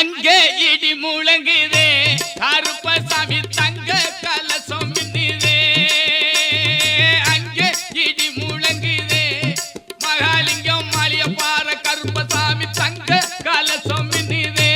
அங்கே இடி முழங்குதே கருப்பசாமி தங்க கலசம் மின்னுதே அங்கே இடி முழங்குதே மகாலிங்கம் மாளிய பாற கருப்பசாமி தங்க கலசம் மின்னுதே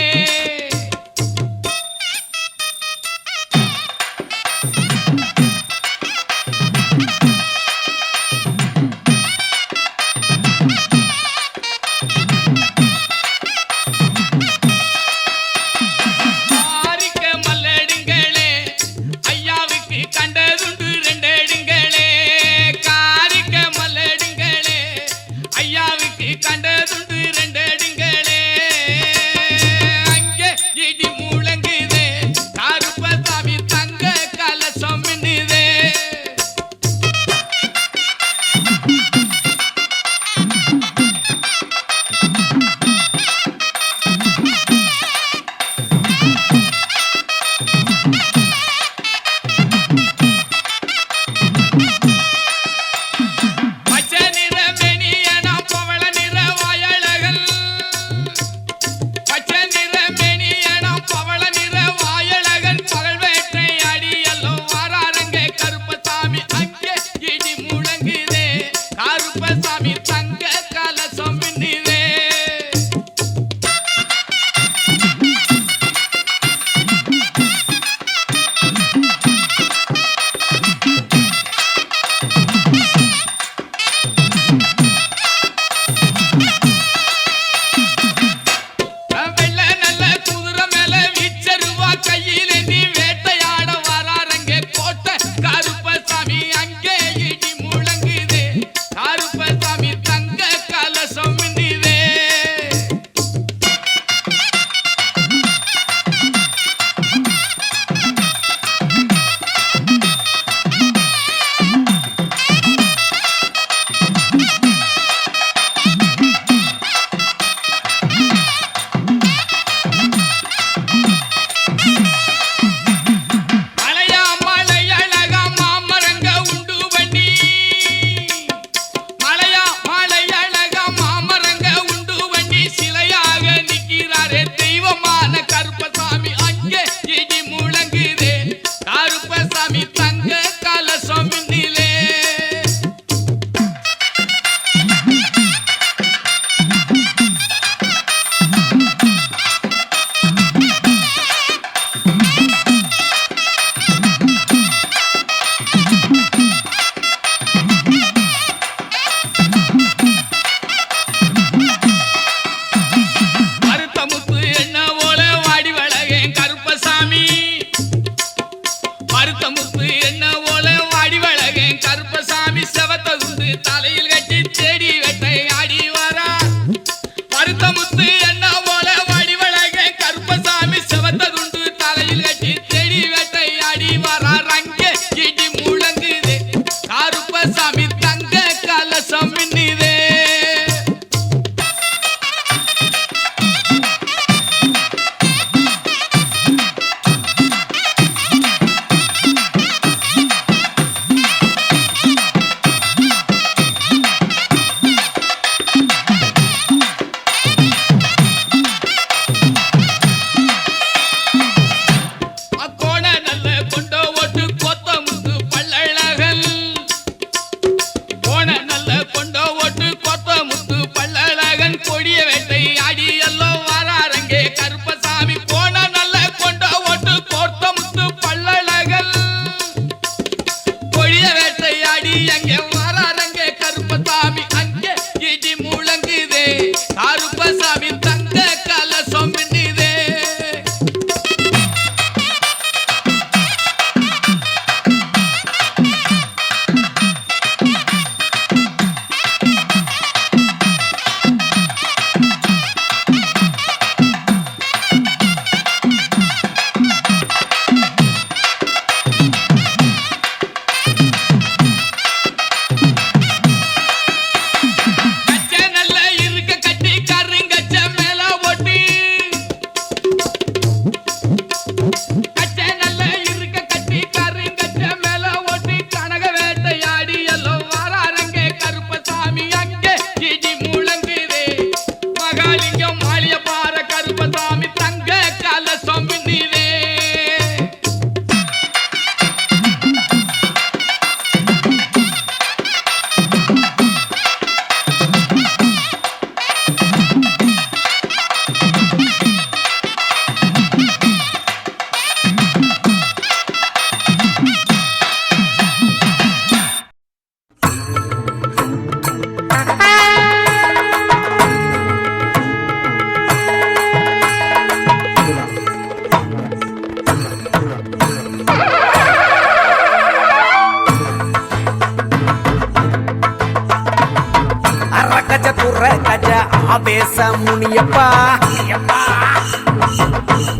அரக்கஜ துற கஜ ஆவேச முனியப்பா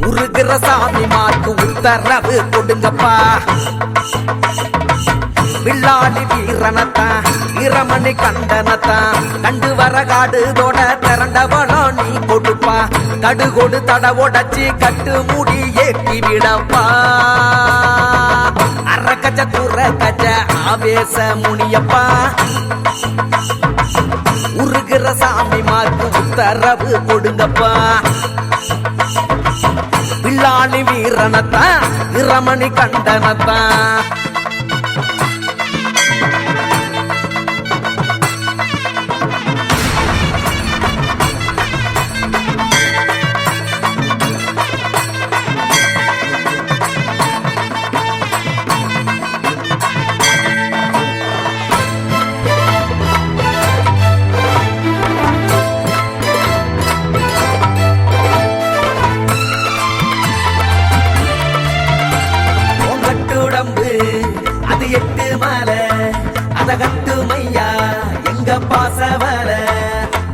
உருகிற சாமி மார்க்கு உத்தரவு கொடுங்கப்பா வில்லாளி வீரனத்தான் இரமணி கண்டனத்தான் கண்டு வர காடுதோட திரண்டவனம் நீ கொடுப்பா கடுகொடு தட உடச்சி கட்டு மூடி ஏற்றி விடப்பா அரக்கஜ துற கஜ ஆவேச முனியப்பா உருகிற சாமி மார்க்கு உத்தரவு கொடுங்கப்பா வில்லாளி வீரனத்தான் இரமணி கண்டனத்தான் அது 8 மாலை அத கட்டு மையா எங்க பாசவல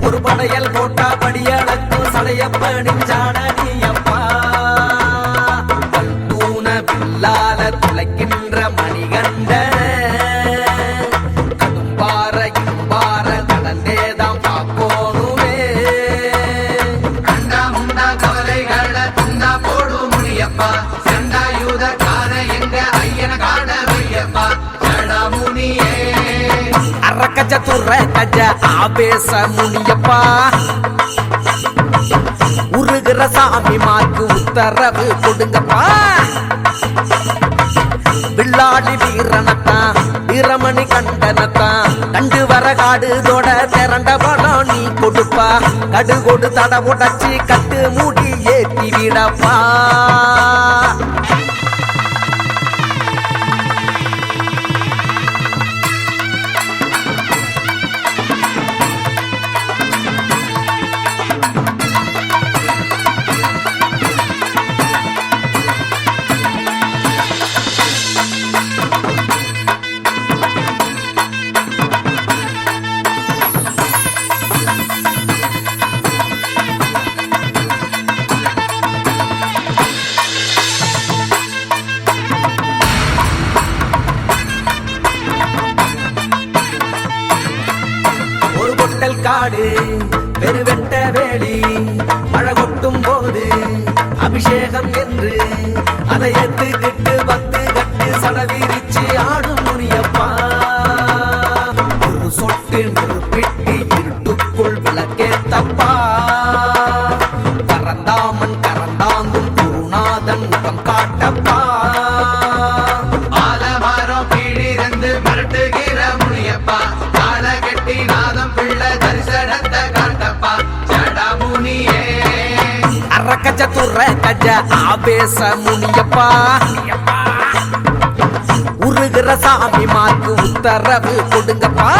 ஒரு படையல் போட்டா படியளக்கும் சடையப்படிஞ்சாட நீயப்பா தூண பில்லால துளைக்கின்ற மணிகண்ட கடும்பார இம்பார கடந்தேதான் பாக்கோணுமே கண்டா முண்டா கவலைகளை துண்டா போடு முடியப்பா சண்டா யூத கார எங்க ஐயன காண வையப்பா ஜடமுனியே அரக்கஜ துற கஜ ஆவேச முனியப்பா உருகிற சாமி மார்க்கு உத்தரவு கொடுங்கப்பா வில்லாளி வீரனத்தான் வீரமணி கண்டனத்தான் கண்டு வர காடுதோட திரண்ட பலம் நீ கொடுப்பா கடுகொடு தட உடச்சி கட்டு மூடி ஏற்றி விடப்பா காடு பெருவெட்ட வேலி மழை கொட்டும் போது அபிஷேகம் என்று அதை ஏத்துக்கிட்டு 10 கட்டு சடவிரிச்சு ஆடும் முனியப்பா ஒரு சொட்டு நெருப்பிட்டு இருட்டுக்குள் விளக்கேத்தப்பா கரந்தாமன் கரந்தாங்கும் குருநாதன் முகம் காட்டப்பா ஆலமரம் கீழிருந்து மிரட்டுகிற முனியப்பா கால கெட்டி நாதம் பிள்ளை தரிசனத்தை காட்டப்பா ஜடமுனியே அரக்கஜ துற கஜ ஆவேச முனியப்பா உருகிற சாமி மார்க்கு உத்தரவு கொடுங்கப்பா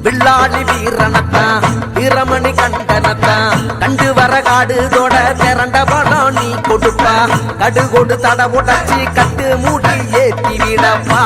வில்லாளி வீரனத்தான் வீரமணி கண்டனத்தான் கண்டு வர காடுதோட திரண்ட பலம் நீ கொடுப்பா கடுகொடு தட உடச்சி கட்டு மூடி ஏற்றி விடப்பா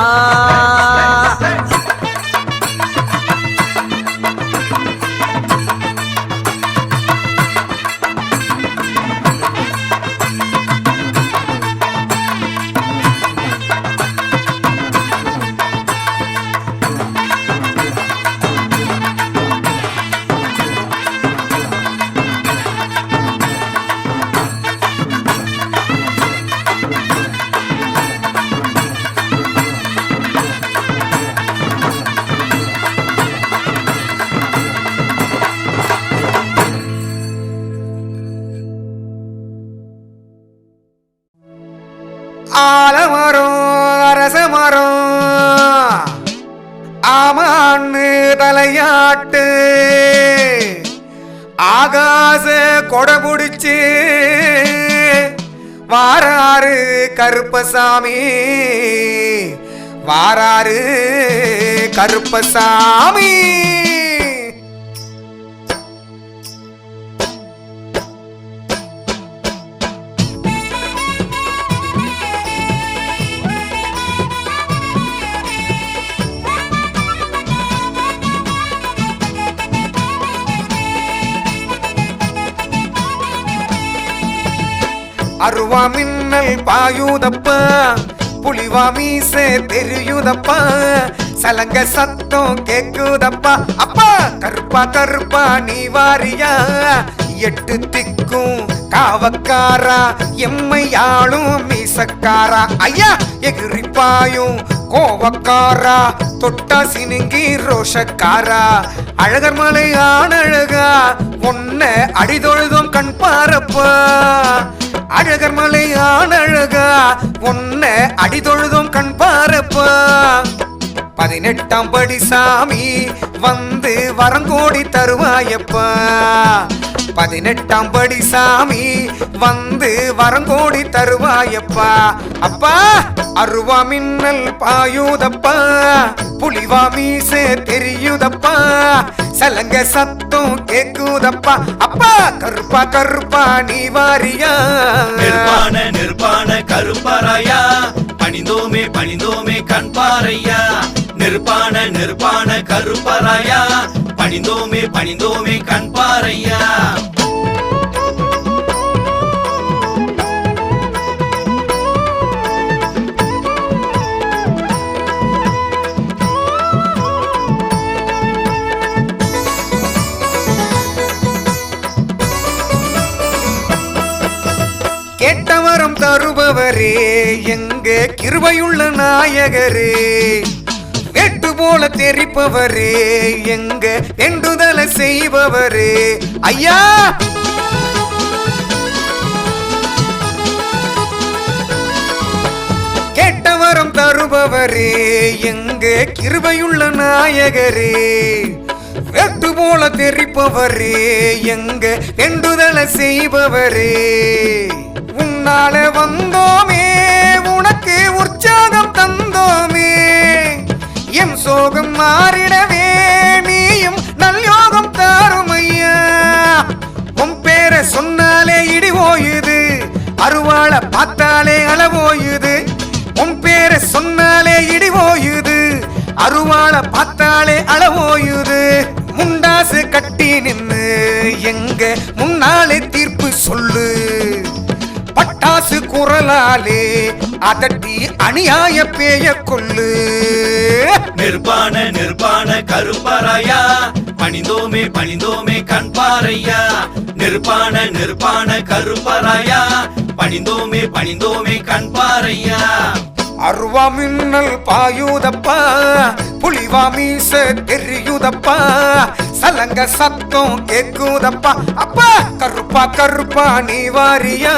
ஆலமரம் அரசமரம் ஆமான்னு தலையாட்டு ஆகாச கொடபுடிச்சு வாராரு கருப்பசாமி வாராரு கருப்பசாமி அருவா மின்னல் பாயுதப்பா புலிவா மீச தெரியுதப்பா சலங்க சத்தம் கேக்குதப்பா அப்பா கருப்பா கருப்பா நீ வாரியா எட்டு திக்கும் காவக்காரா எம்மையாளும் மீசக்காரா ஐயா எகிரிப்பாயும் கோவக்காரா தொட்டா சினுங்கி ரோஷக்காரா அழகர் மலை ஆனழகா உன்ன அடிதொழுதும் கண் பாரப்பா அழகர் மலை ஆனழகா உன்ன அடிதொழுதும் கண் பாரப்பா 18ஆம் படி சாமி வந்து வரங்கோடி தருவாயப்பா 18ஆம் படி சாமி வந்து வரங்கோடி தருவாயப்பா அப்பா அருவா மின்னல் பாயுதப்பா புலிவா மீசே தெரியுதப்பா சலங்க சத்தம் கேக்குதப்பா அப்பா கருப்பா கருப்பா நீ வாரியா நிர்பாண கருப்பராயா பணிந்தோமே கண் பாரையா நிர்பாண கருப்பராயா பணிந்தோமே கண் பாரையா கேட்டவரம் தருபவரே எங்க கிருபையுள்ள நாயகரே வெட்டு போல தெரிப்பவரே எங்க வேண்டுதலை செய்பவரே ஐயா கேட்டவரம் தருபவரே எங்க கிருபையுள்ள நாயகரே வெட்டு போல தெரிப்பவரே எங்க வேண்டுதலை செய்பவரே உன்னால வந்தோமே உனக்கு உற்சாகம் தந்தோமே எம் சோகம் மாறிடவே நீயும் நல்யோகம் தாருமையா உன் பேரை சொன்னாலே இடி ஓயுது அருவாள பார்த்தாலே அளவோயுது உன் பேரை சொன்னாலே இடி ஓயுது அருவாள பார்த்தாலே அளவோயுது முண்டாசு கட்டி நின்னு எங்க முன்னாலே தீர்ப்பு சொல்லு பட்டாசு குரலாலே அதட்டி அநியாய பேய கொள்ளு நிர்பாண கருப்பராயா பணிந்தோமே கண் பாரையா நிர்பாண கருப்பராயா பணிந்தோமே கண் பாரையா அருவா மின்னல் பாயுதப்பா புலிவா மீச தெரியுதப்பா சலங்க சத்தம் கேக்குதப்பா அப்பா கருப்பா கருப்பா நீ வாரியா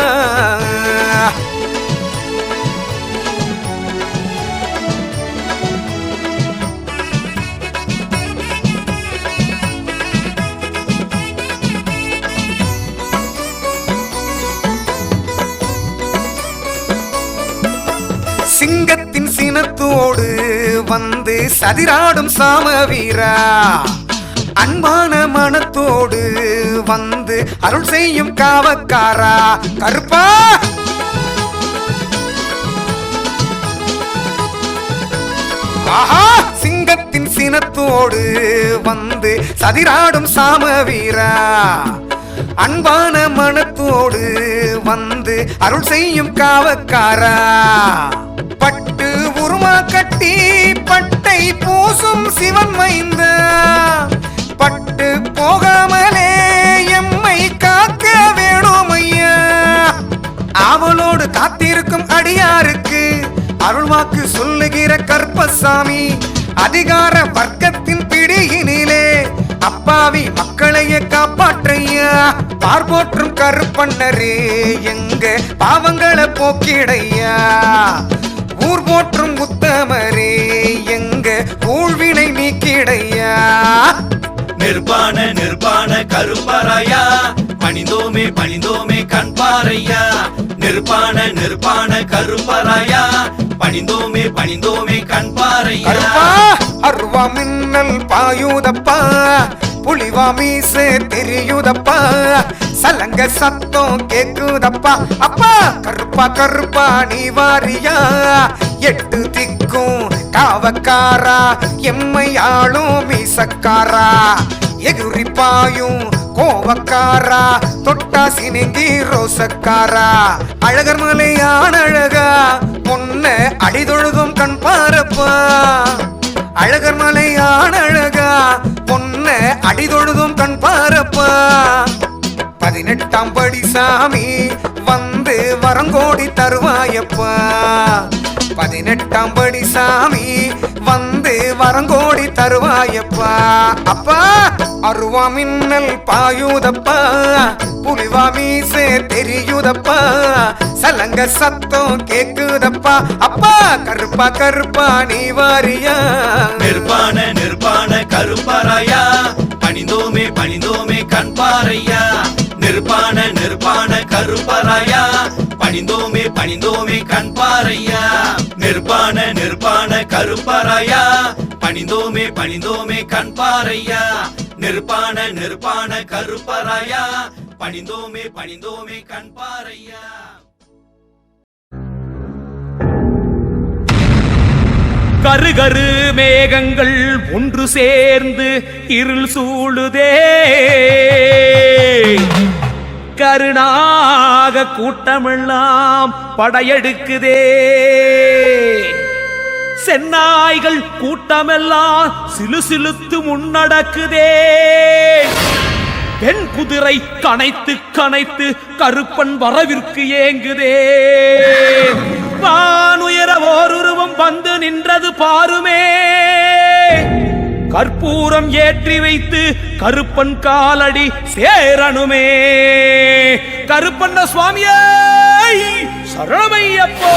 சிங்கத்தின் சினத்தோடு வந்து சதிராடும் சாமவீரா அன்பான மனத்தோடு வந்து அருள் செய்யும் காவக்காரா கருப்பா ஆஹா சிங்கத்தின் சினத்தோடு வந்து சதிராடும் சாமவீரா அன்பான மனத்தோடு வந்து அருள் செய்யும் காவக்காரா பட்டு உருமா கட்டி பட்டை பூசும் சிவன் மைந்த பட்டு போகாமலே எம்மை காக்க வேணும் ஐயா அவளோடு காத்திருக்கும் அடியாருக்கு அருள்வாக்கு சொல்லுகிற கருப்பசாமி அதிகார வர்க்கத்தின் பிடியினிலே அப்பாவி மக்களையே காப்பாற்றையா பார்போற்றும் கருப்பண்ணரே எங்க பாவங்களை போக்கிடையா ஊர் போற்றும் உத்தமரே எங்க ஊழ்வினை நீக்கிடையா நிர்பாண கருப்பராயா பணிந்தோமே கண் பாரையா நிர்பாண கருப்பராயா பணிந்தோமே கண் பாரையா கருப்பா அருவா மின்னல் பாயுதப்பா புலிவா மீசே தெரியுதப்பா சலங்க சத்தம் கேக்குதப்பா அப்பா கருப்பா கருப்பா நீ வாரியா எட்டு திக்கும் காவக்காரா எம்மையாளும் மீசக்காரா எகுரிப்பாயும் கோவக்காரா தொட்டா சினிங்கி ரோசக்காரா அழகர் மலையான அழகா பொண்ண அடிதொழுதும் கண் பாரப்பா அழகர் மலையான அழகா பொண்ண அடிதொழுதும் கண் பாரப்பா 18ஆம் படி சாமி வந்து வரங்கோடி தருவாயப்பா 18ஆம் படி சாமி வந்து வரங்கோடி தருவாயப்பா அப்பா அருவா மின்னல் பாயுதப்பா புலிவா மீசே தெரியுதப்பா சலங்க சத்தம் கேக்குதப்பா அப்பா கருப்பா கருப்பா நீ வாரியா நிர்பாண நிர்பாண கருப்பராயா பணிந்தோமே பணிந்தோமே கண்பாரையா நிர்பாண நிர்பாண கருப்பராயா பணிந்தோமே பணிந்தோமே கண்பாரையா நிர்பாண நிர்பாண கருப்பராயா பணிந்தோமே பணிந்தோமே கண்பாரையா நிர்பாண நிர்பாண கருப்பராயா பணிந்தோமே பணிந்தோமே கண்பாரையா கருகரு மேகங்கள் ஒன்று சேர்ந்து இருள் சூழுதே கருணாக கூட்டமெல்லாம் படையெடுக்குதே சென்னாய்கள் கூட்டமெல்லாம் சிலுசிலுத்து முன்னடக்குதே பெண் குதிரை கனைத்து கனைத்து கருப்பன் வரவிற்கு ஏங்குதே வானுயர ஓருருவம் வந்து நின்றது பாருமே கற்பூரம் ஏற்றி வைத்து கருப்பன் காலடி சேரணுமே கருப்பண்ண சுவாமியே சரணமையப்போ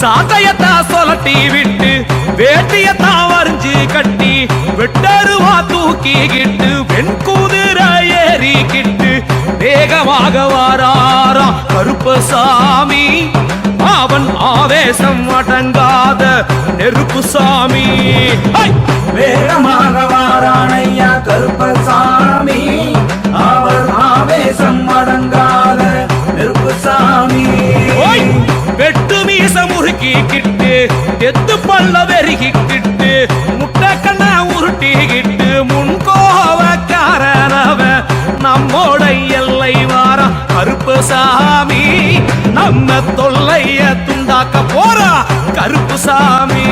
சாட்டையத்தா சொலட்டி விட்டு வேட்டியத்தா வரைஞ்சு கட்டி வெட்டருவா தூக்கிக்கிட்டு வெண்குதிரை ஏறிக்கிட்டு வேகமாக வாராராம் கருப்பசாமி அவன் ஆவேசம் அடங்காத நெருப்பு சாமி வேகமாக வாரானையா கருப்பசாமி அவர் ஆவேசம் அடங்காத நெருப்பு சாமி வெட்டு மீச முறுக்கிக்கிட்டு எத்து பல்ல வெறுகிக்கிட்டு முட்டை கண்ண உருட்டிக்கிட்டு முன்கோவக்காரனவ நம்மோட எல்லை வாரா கருப்பசாமி நம்ம தொல்லைய துண்டாக்க போறா கருப்பசாமி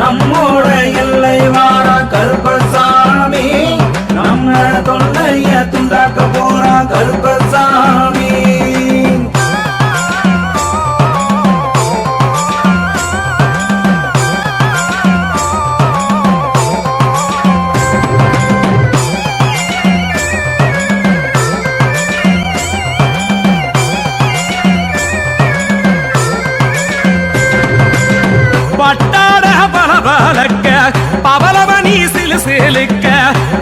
நம்மோட எல்லை வாரா கருப்பசாமி நம்ம தொல்லைய துண்டாக்க போறா கருப்பசாமி பட்டாட பலபலக்க பவலவனி சிலுசிலுக்க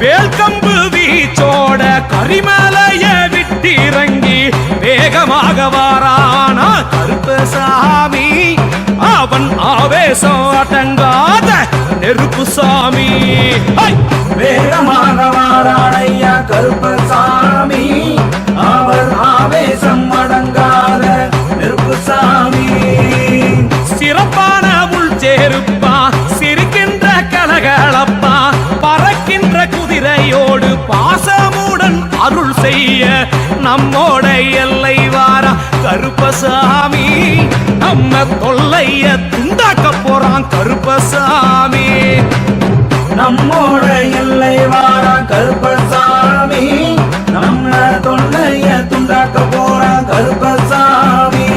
வேல்கம்பு வீச்சோட கரிமலைய விட்டிறங்கி வேகமாக வாரானா கருப்பசாமி அவன் ஆவேசம் அடங்காத நெருப்பு சாமி வேகமாக வாரானையா கருப்பசாமி அவர் ஆவேசம் அடங்காத நெருப்பு சாமி சிறப்பான முள் சேருப்பா சிரிக்கின்ற கலகளப்பா பறக்கின்ற குதிரையோடு பாசமுடன் அருள் செய்ய நம்மோட எல்லை வாரா கருப்பசாமி நம்ம தொல்லைய துண்டாக்க போறான் கருப்பசாமி நம்மோட எல்லை வாரா கருப்பசாமி நம்ம தொல்லைய துண்டாக்க போறா கருப்பசாமி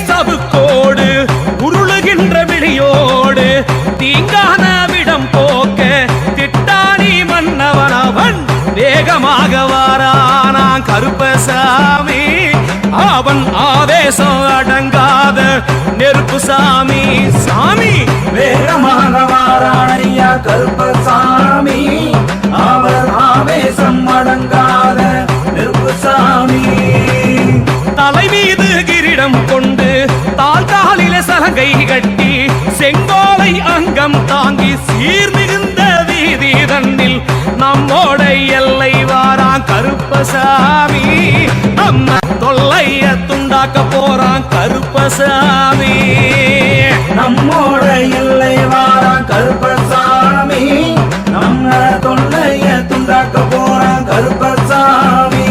சபுக்கோடு உருளுகின்ற விழியோடு தீங்கான விடம் போக்க திட்டாணி மன்னவனவன் வேகமாக வாரானா கருப்பசாமி அவன் ஆவேசம் அடங்க நெருப்பு சாமி சாமி வேகமாக வாரானையா கருப்பசாமி அவர் ஆவேசம் அடங்காத நெருப்பு சாமி தலை மீது கிரீடம் கொண்டு தாழ்காலில சலங்கை கட்டி செங்கோலை அங்கம் தாங்கி சீர்மிகுந்த வீதி தன்னில் நம்மோட எல்லை வாரான் கருப்பசாமி நம்ம தொல்லைய துண்டாக்க போறான் கருப்பசாமி நம்மோட எல்லை வாரான் கருப்பசாமி நம்ம தொல்லைய துண்டாக்க போறான் கருப்பசாமி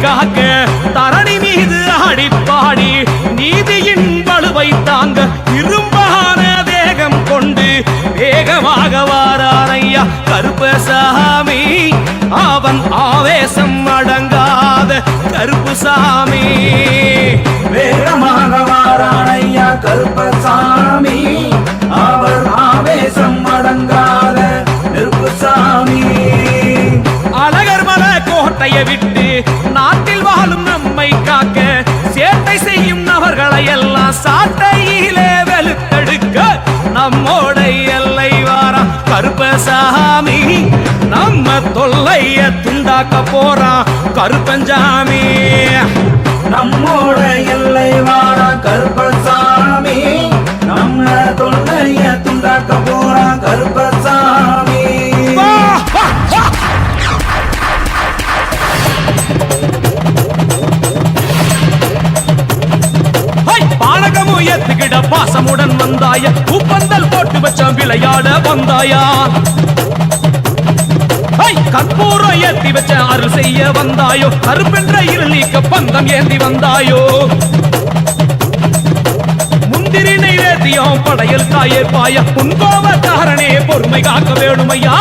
காக்க தரணி மீது ஆடிப்பாடி நீதியின் வலுவை தாங்க இரும்பான வேகம் கொண்டு வேகமாக வாரானையா கருப்பசாமி அவன் ஆவேசம் அடங்காத கருப்புசாமி வேகமாக வாரானையா கருப்பசாமி அவர் ஆவேசம் அடங்காத நெருப்புசாமி அழகர் மலை கோட்டையை விட்டு நாட்டில் வாழும் நம்மை காக்க சேட்டை செய்யும் நபர்களை எல்லாம் சாட்டையிலே வெளுத்தெடுக்க நம்மோட எல்லை வாரா கருப்பசாமி நம்ம தொல்லைய துண்டாக்க போறான் கருப்பஞ்சாமி நம்மோட எல்லை வாரா கருப்பசாமி நம்ம தொல்லைய துண்டாக்க போறான் கருப்பசாமி ஏத்துக்கிட பாசமுடன் வந்தாய உப்பந்தல் போட்டு வச்சான் விளையாட வந்தாயா கற்பூரம் ஏத்தி வச்ச அருள் செய்ய வந்தாயோ கருப்பென்ற இருள் நீக்க பந்தம் ஏந்தி வந்தாயோ முந்திரி நெய்வேத்தியம் படையல் காயே பாய புன்கோபக்காரனே பொறுமை காக்க வேணுமையா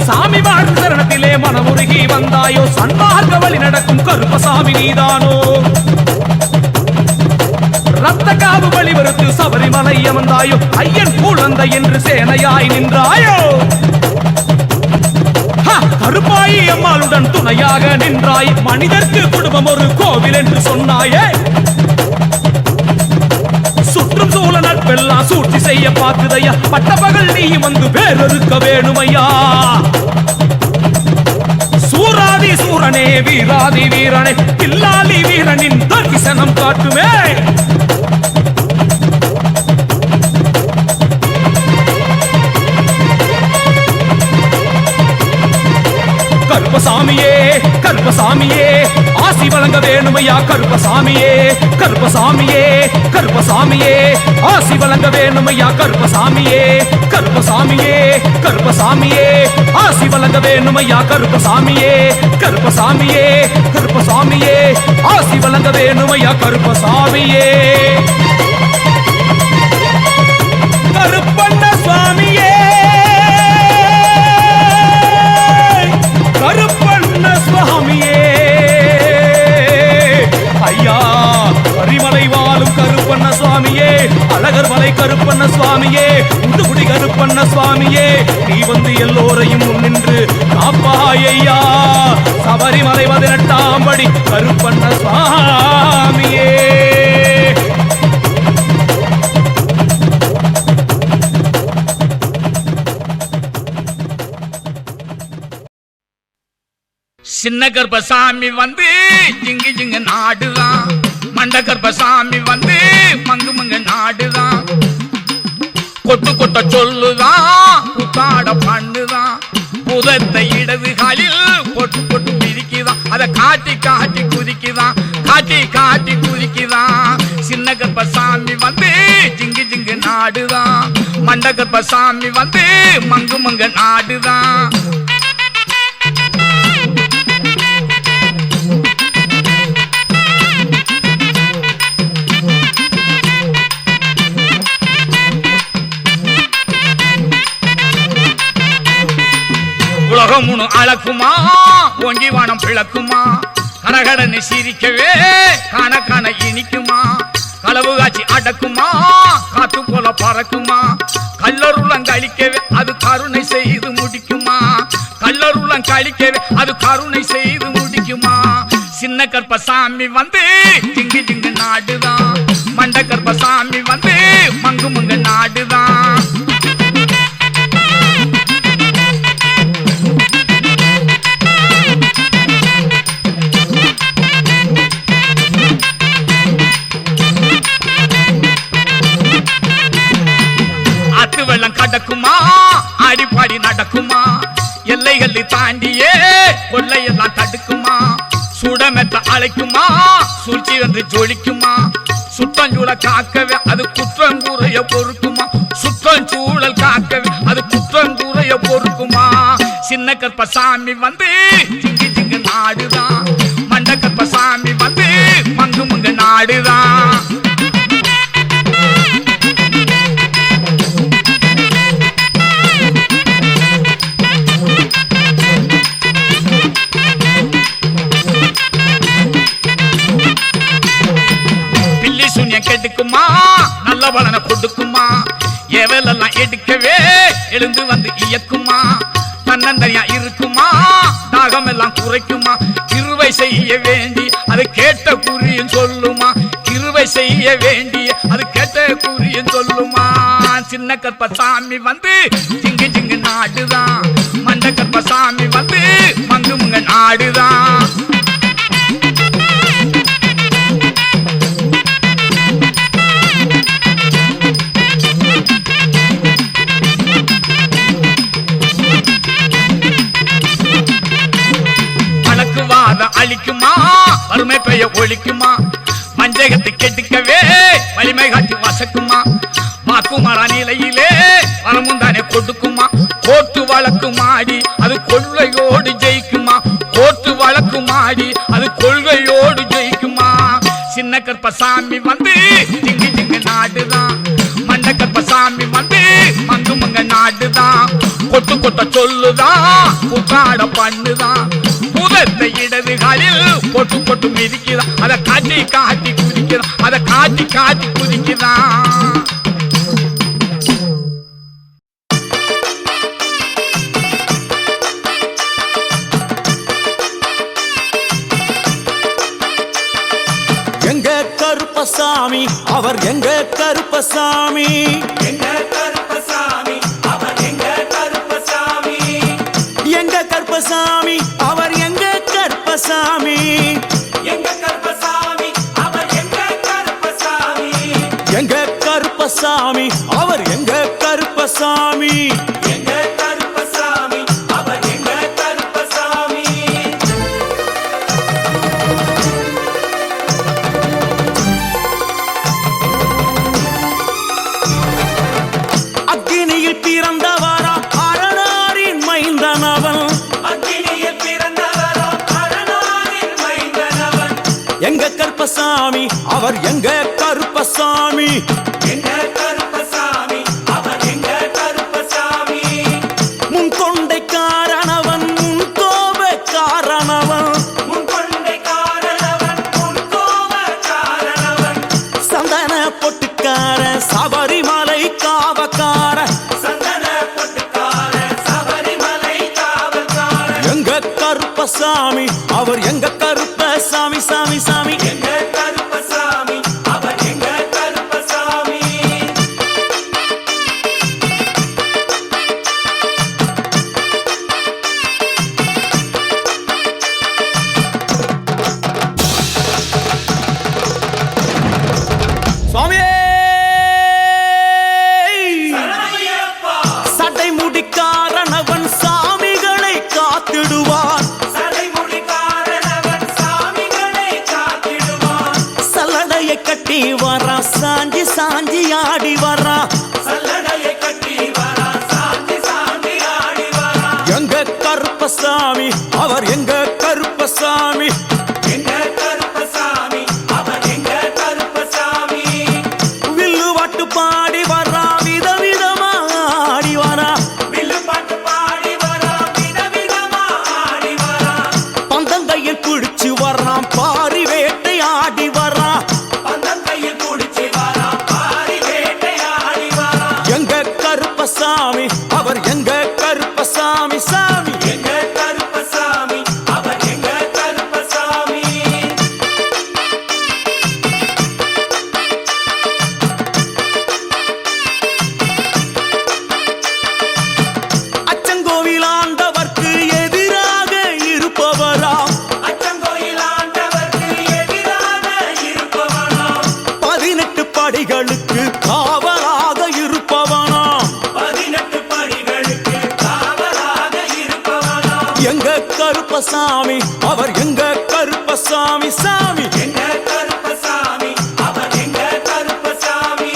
சாமி வாழ்ந்த சரணத்திலே மனமுருகி வந்தாயோ சன்மார்க்க வழி நடக்கும் கருப்பசாமி நீதானோ ரத்த காவு வழிவருத்து சபரிமலை அமர்ந்தாயோ ஐயன் குழந்தை என்று சேனையாய் நின்றாயோ கருப்பாயி அம்மாளுடன் துணையாக நின்றாய் மனிதர்க்கு குடும்பம் ஒரு கோவில் என்று சொன்னாயே சுற்றும் சூழ நட்பெல்லாம் சூழ்ச்சி செய்ய பார்க்குதையா பட்டப்பகல் நீ வந்து வேறொருக்க வேணுமையா சூராதி சூரனே வீராதி வீரனே பில்லாலி வீரனின் தரிசனம் காட்டுமே கருப்பசாமியே கருப்பசாமியே ஆசி வழங்க வேணுமையா கருப்பசாமியே கருப்பசாமியே கருப்பசாமியே ஆசி வழங்க வேணுமையா கருப்பசாமியே கருப்பசாமியே கருப்பசாமியே ஆசி வழங்க வேணுமையா கருப்பசாமியே கருப்பசாமியே கருப்பசாமியே ஆசி வழங்க வேணுமையா கருப்பசாமியே கருப்பண்ண சுவாமியே கருப்பண்ண சுவாமியே ஐயா கரிமலை வாழும் கருப்பண்ண சுவாமியே அழகர் மலை கருப்பண்ண சுவாமியே முதுகுடி கருப்பண்ண சுவாமியே நீ வந்து எல்லோரையும் முன்னின்று காப்பாயையா சபரிமலை 18ஆம் படி கருப்பண்ண சுவாமியே சின்ன கருப்பசாமி வந்து ஜிங்கு ஜிங்கு நாடுதான் மண்ட கருப்பசாமி வந்து மங்கு மங்கு நாடுதான் கொட்டு கொட்ட சொல்லுதான் புத்தாட பண்ணுதான் புதத்தை இடது காலில் பொட்டு பொட்டு பிரிக்குதான் அதை காட்டி காட்டி குதிக்குதான் காட்டி காட்டி குதிக்குதான் சின்ன கருப்பசாமி வந்து ஜிங்கு ஜிங்கு நாடுதான் மண்ட கருப்பசாமி வந்து மங்கு மங்கு நாடுதான் உலகம் அளக்குமா ஓங்கி வானம் பிளக்குமா கடகடன்னு சிரிக்கவே காண காண இனிக்குமா களவு காட்சி அடக்குமா காத்து போல பறக்குமா கல்லருளம் கழிக்கவே அது கருணை செய்து முடிக்குமா கல்லருளம் கழிக்கவே அது கருணை செய்து முடிக்குமா சின்ன கற்பசாமி வந்து திங்கு திங்கு நாடுதான் மண்ட கற்பசாமி வந்து மங்கு மங்கு நாடுதான் அத்து வெள்ளம் கடக்குமா அடிப்பாடி நடக்குமா எல்லைகளை தாண்டியே கொள்ளையெல்லாம் தடுக்குமா சுடமெத்த அழைக்குமா சூழ்ச்சி வந்து ஜொலிக்குமா சுற்றஞ்சூழ காக்கவே அது குற்றங்கூறைய பொறுக்குமா சுற்றஞ்சூழல் காக்கவே அது குற்றங்கூறைய பொறுக்குமா சின்ன கற்பசாமி வந்து திங்கு திங்கு நாடுதான் மண்ட கற்பசாமி வந்து மங்கு மங்கு நாடுதான் கெடுக்குமா நல்ல பலனை கொடுக்குமா எவலெல்லாம் எடுக்கவே எழுந்து வந்து இயக்குமா தன்னந்தனியா இருக்குமா தாகம் எல்லாம் குறைக்குமா கிருவை செய்ய வேண்டி அது கேட்ட குறியும் சொல்லுமா கிருவை செய்ய வேண்டி அது கேட்ட குறியும் சொல்லுமா சின்ன கற்பசாமி வந்து ஜிங்கு ஜிங்கு நாடுதான் மண்ட கற்பசாமி வந்து மங்கு மங்க நாடுதான் அழிக்குமா வறுமை பெய்ய ஒழிக்குமா மஞ்சகத்தை கெடுக்கவே வலிமை காட்டி வசக்குமா வாக்குமாரா நிலையிலே வரமுந்தானே கொடுக்குமா கோர்த்து வழக்கு மாடி அது கொள்கையோடு ஜெயிக்குமா கோர்த்து வழக்கு மாடி அது கொள்கையோடு ஜெயிக்குமா சின்ன கற்பசாமி வந்து திங்கு திங்கு நாடுதான் மண்ட கற்பசாமி வந்து மங்கு மங்க நாடுதான் கொட்டு கொட்ட சொல்லுதான் புத்தாட பண்ணுதான் புதத்தை இடதுகளில் பொட்டு பொட்டு மிதிக்குதான் அதை காட்டி காட்டி குதிக்குதான் அதை காட்டி காட்டி குதிக்குதான் எங்க கருப்பசாமி அவர் எங்க கருப்பசாமி எங்க கருப்பசாமி அவர் எங்க கருப்பசாமி எங்க கருப்பசாமி அவர் எங்க கருப்பசாமி எங்க கருப்பசாமி அவர் எங்க கருப்பசாமி எங்க கருப்பசாமி அவர் எங்க கருப்பசாமி எங்க கருப்பசாமி அவர் எங்க கருப்பசாமி அக்கினியில் பிறந்தவரா அரணாரின் மைந்தனவன் அக்கினியில் பிறந்தவரா அரணாரின் மைந்தனவன் எங்க கருப்பசாமி அவர் எங்க கருப்பசாமி எங்க கருப்பசாமி அவர் எங்க கருப்பசாமி முன் கொண்டை காரணவன் முன் கோப காரணவன் முன் கொண்டை காரணவன் முன் கோப காரணவன் சந்தன பொட்டுக்கார சபரிமலை காவக்கார சந்தன பொட்டுக்கார சபரிமலை காவக்கார எங்க கருப்பசாமி அவர் எங்க கருப்பசாமி சாமி சாமி எங்க கருப்பசாமி அவர் எங்க கருப்பசாமி சுவாமியே சட்டை முடிக்காரணவன் சாமிகளை காத்திடுவான் சல்லடையை கட்டி வரா சாஞ்சி சாஞ்சி ஆடி வரா சல்லடையை கட்டி வரா சாஞ்சி சாஞ்சி ஆடி வரா எங்க கருப்பசாமி அவர் எங்க கருப்பசாமி எங்க கருப்பசாமி அவர் எங்க கருப்பசாமி வில்லு வாட்டு பாடி வரா விதவிதமா ஆடி வரா வில்லு பாட்டு பாடி வரா விதவிதமா கருப்பசாமி அவர் எங்க கருப்பசாமி சாமி எங்க கருப்பசாமி அவர் எங்க கருப்பசாமி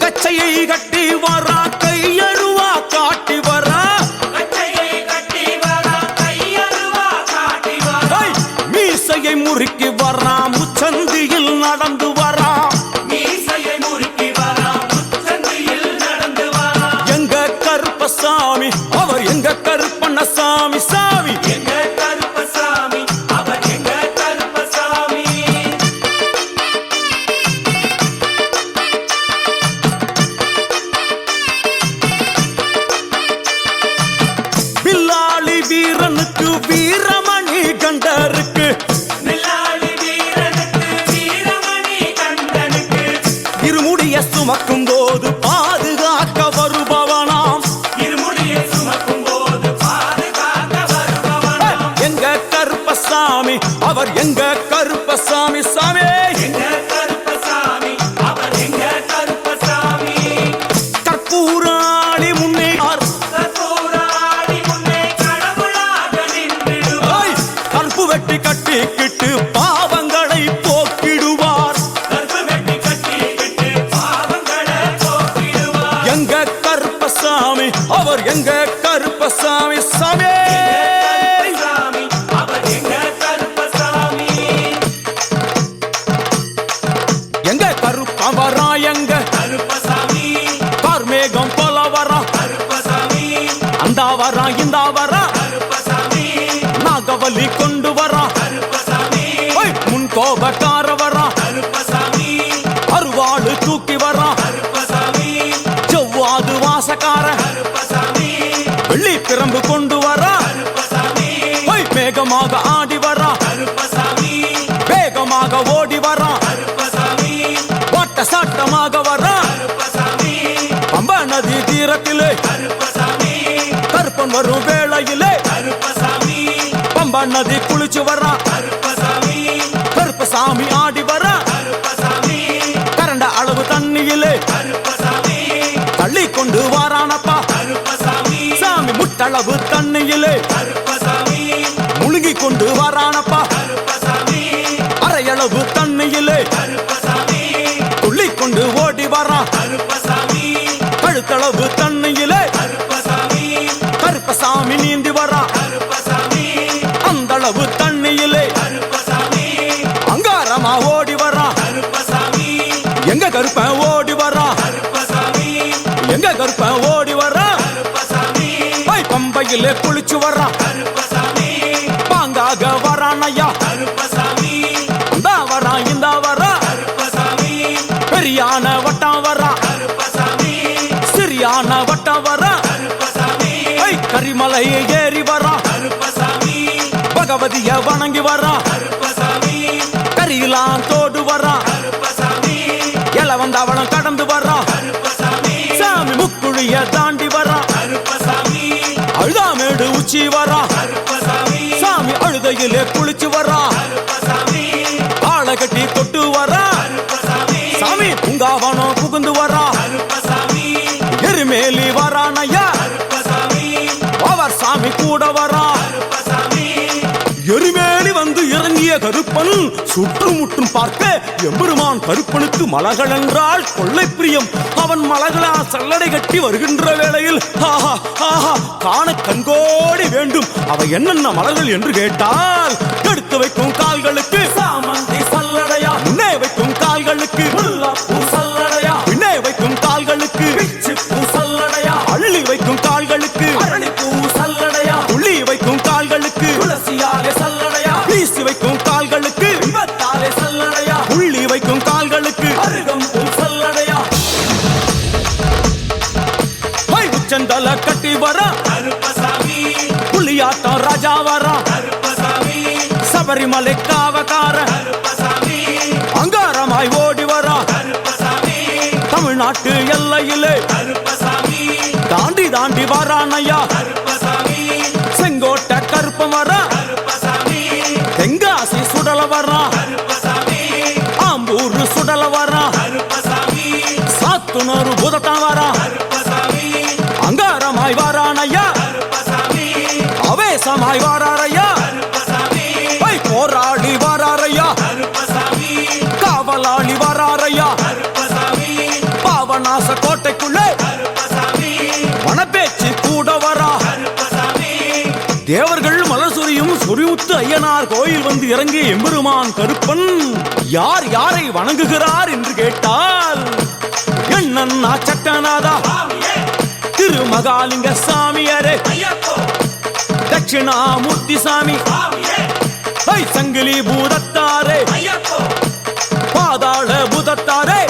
கச்சையை கட்டி வரா கையழுவா காட்டி வரா கச்சையை கட்டி வரா கையழுவா காட்டி வரா மீசையை முறுக்கி வரா முச்சந்தியில் நடந்து வரா மீசையை முறுக்கி வரா முச்சந்தியில் நடந்து வரா எங்க கருப்பசாமி அவர் எங்க கருப்பண்ணசாமி சாமி எங்க கருப்பசாமி அவர் எங்க கருப்பசாமி வில்லாளி வீரனுக்கு வீரமணி கண்டருக்கு நிலாளி வீரனுக்கு வீரமணி கண்டனுக்கு இருமுடிய சுமக்கும் போது பாதுகாக்க வருபவனாம் இருமுடியை சுமக்கும் போது பாதுகாக்க வருபவனாம் எங்க கருப்பசாமி அவர் எங்க கருப்பசாமி சாமி எங்க கருப்பசாமி அவர் எங்க கருப்பசாமி கற்பூராளி முன்னேறார் கற்பூராடி முன்னே கடவுளாக நின்றிடுவார் கற்பு வெட்டி கட்டிக்கிட்டு பாவங்களை போக்கிடுவார் கற்பு வெட்டி கட்டிக்கிட்டு பாவங்களை போக்கிடுவார் எங்க கருப்பசாமி அவர் எங்க கருப்பசாமி சாமி கருப்பசாமி அவர் எங்க கருப்பசாமி எங்க கருப்பம் வரா எங்க கருப்பசாமி கார்மேகம் போல வரா கருப்பசாமி அந்த வரா இந்த வரா கருப்பசாமி நாகவலி கொண்டு வரா கருப்பசாமி முன் கோபக்கார வரா கருப்பசாமி அருவாளு தூக்கி வரா கருப்பசாமி செவ்வாது வாசக்கார கருப்பசாமி வெள்ளி பிரம்பு கொண்டு வரா கருப்பசாமி மேகமாக ஆடி வரா கருப்பசாமி வேகமாக ஓடி வரா கருப்பசாமி வாட்ட சாட்டமாக வரா கருப்பசாமி பம்ப நதி தீரத்திலே கருப்பசாமி கருப்பன் வரும் வேளையிலே கருப்பசாமி பம்ப நதி குளிச்சு வரா கருப்பசாமி கருப்பசாமி ஆடி வரா கருப்பசாமி கரண்ட அளவு தண்ணியிலே கருப்பசாமி தள்ளி கொண்டு வாரானப்பா கருப்பசாமி சாமி முட்டளவு தண்ணியிலே கருப்பசாமி முழுகி கொண்டு வாரானப்பா கருப்பசாமி அரையளவு தண்ணியிலே கருப்பசாமி துள்ளி கொண்டு ஓடி வரா கருப்பசாமி கழுத்தளவு தண்ணியிலே கருப்பசாமி கருப்பசாமி நீந்தி வரா கருப்பசாமி அந்தளவு தண்ணியிலே கருப்பசாமி அங்காரமா ஓடி வரா கருப்பசாமி எங்க கருப்பன் ஓடி வரா கருப்பசாமி எங்க கருப்பன் ஓடி வரா கருப்பசாமி பம்பையிலே குளிச்சு வரா கருப்பசாமி பாங்காக வரானையா கருப்பசாமி இந்த வரா இந்த வரா கருப்பசாமி பெரியான வட்டம் வரா கருப்பசாமி சிறியான வட்டம் வரா கருப்பசாமி கரிமலையை ஏறி வரா கருப்பசாமி பகவதிய வணங்கி வரா கருப்பசாமி கரியெல்லாம் தோடு வரா கருப்பசாமி இளவந்தவளம் கடந்து வரா கருப்பசாமி சாமி முக்குழிய தாண்டி வரா கருப்பசாமி அழுதாமேடு உச்சி வரா கருப்பசாமி சாமி அழுதையிலே குளிச்சு வரா கருப்பசாமி ஆளை கட்டி தொட்டு வரா கருப்பசாமி சாமி பூங்காவனம் புகுந்து வரா கருப்பசாமி எருமேலி வரானையா கருப்பசாமி அவர் சாமி கூட வரா கருப்பசாமி எருமேலி வந்து இறங்கிய கருப்பன் சுற்றுமுற்றும் பார்க்க எம்பெருமான் கருப்பனுக்கு மலகள் என்றால் கொள்ளை பிரியம். அவன் மலகளா சல்லடை கட்டி வருகின்ற வேளையில் ஆஹா ஆஹா காண கண்கோடி வேண்டும். அவை என்னென்ன மலர்கள் என்று கேட்டால், எடுத்து வைக்கும் கால்களுக்கு சாமந்தி சல்லடையா, முன்னே வைக்கும் கால்களுக்கு முல்லைப்பூ சல்லடையா, பின்னே வைக்கும் கால்களுக்கு பிச்சிப்பூ சல்லடையா, அள்ளி வைக்கும் கால்களுக்கு அரளிப்பூ சல்லடையா, துள்ளி வைக்கும் கால்களுக்கு துளசியாலே சல்லடையா, வீசி வைக்கும் கால்களுக்கு விபத்தாலே சல்லடையா, உள்ளி வைக்கும் கால்களுக்கு அருகம்பூ சல்லடையா. உச்சந்தல கட்டி வர கருப்பசாமி, புலியாட்டம் ராஜா வர கருப்பசாமி, சபரிமலை காவக்கார கருப்பசாமி, அங்காரமாய் ஓடி வர கருப்பசாமி, தமிழ்நாட்டு எல்லையிலே கருப்பசாமி, தாண்டி தாண்டி வரானையா. கருப்பசாமி, செங்கோட்டை கருப்பம் வர கருப்பசாமி, தெங்காசி சுடல வர கருப்பசாமி, ஆம்பூர் சுடல வர கருப்பசாமி, சாத்துனூர் புதட்டம் வர கருப்பசாமி, அங்காரமாய் வரானையா. கருப்பசாமி, அவேசமாய் வராரையா. குருத்து ஐயனார் கோயில் வந்து இறங்கிய எம்பெருமான் கருப்பன் யார் யாரை வணங்குகிறார் என்று கேட்டால் எண்ணன்னா சட்டநாதா திருமகாலிங்க சாமியாரே, தட்சிணாமூர்த்தி சாமி, சங்கிலி பூதத்தாரே, பாதாள பூதத்தாரே,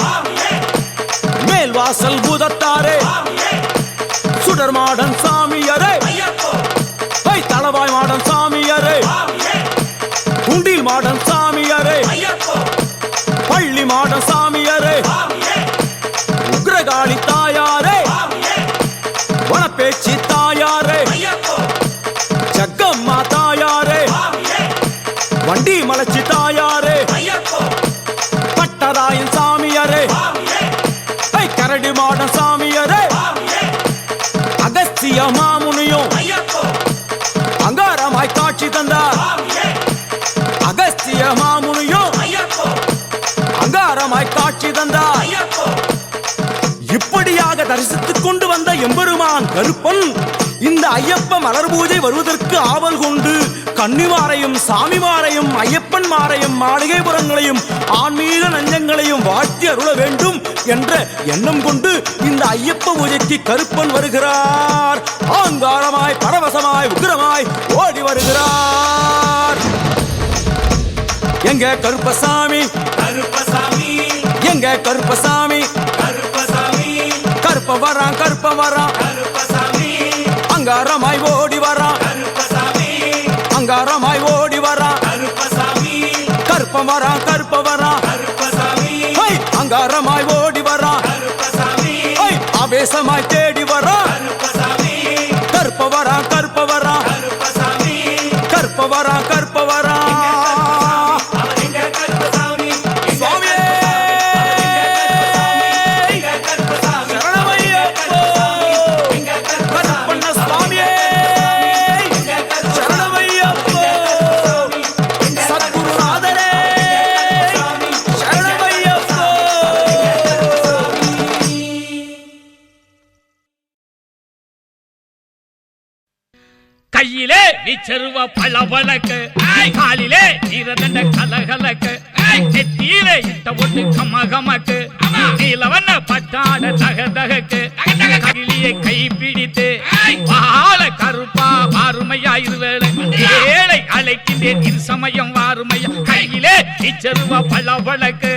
மேல்வாசல் பூதத்தாரே, சுடர்மாடன் சாமியாரே, தளவாய் மாடன் சாமியாரே, குண்டில் மாடன் சாமியாரே, பள்ளி மாடன் சாமியாரே, உக்ரகாளி தாயாரே, வனப்பேச்சி தாயாரே, ஜக்கம்மா தாயாரே, வண்டி மலச்சி தாயாரே, பட்டராயன் சாமியாரே, கரடி மாடன் சாமியாரே, அகஸ்திய மாமுனியும் அங்காரமாய் காட்சி தந்தார். அகஸ்திய மாமுனியும் அங்காரமாய் காட்சி தந்தார். இப்படியாக தரிசித்துக் கொண்டு வந்த எம்பெருமான் கருப்பன் இந்த ஐயப்ப மலர் பூஜை வருவதற்கு ஆவல் கொண்டு கன்னிமாரையும் சாமிமாரையும் ஐயப்பன்மாரையும் மாளிகைபுரங்களையும் ஆன்மீக நஞ்சங்களையும் வாழ்த்தி அருள வேண்டும் என்ற எண்ணம் கொண்டு இந்த ஐயப்ப பூஜைக்கு கருப்பன் வருகிறார். ஆங்காரமாய் பரவசமாய் உக்கிரமாய் ஓடி வருகிறார். எங்க கருப்பசாமி, கருப்பசாமி, எங்க கருப்பசாமி, கருப்பசாமி, கருப்ப வரான், கருப்ப வரான், கருப்பசாமி, அங்காரமாய் ஓடி வரான், கருப்பசாமி, அங்காரமாய் ஓடி வரான், கருப்பசாமி, கருப்ப வரான், கருப்ப வரான், கருப்பசாமி, அங்காரமாய் ஓடி வரான், கருப்பசாமி, ஆவேசமாய் தேடி வரான், கருப்பசாமி, கருப்ப வரான், கருப்ப வரான், கருப்பசாமி, கருப்ப வரான், கருப்ப வரான். அவர் எங்க கருப்பசாமி, சுவாமியே எங்க கருப்பசாமி, சரணமையப்போ, எங்க கருப்பசாமி, கருப்பண்ண சுவாமியே சரணமையப்போ, சத்குருநாதரே சரணமையப்போ. கையிலே விச்சருவ பளபளக்கு, காலிலே நீரதண்ட கலகலக்கு, நெத்தியிலே இட்ட ஒட்டு கமகமக்கு, நீலவண்ண பட்டாட தகதகக்கு, அகிலியை கை பிடித்து வாழ கருப்பா வாருமையா இருவேளை ஏழை அழைக்கின்றேன் இரு சமயம் வாருமையா. கையிலே விச்சருவ பளபளக்கு,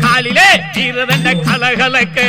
காலிலே நீரதண்ட கலகலக்கு.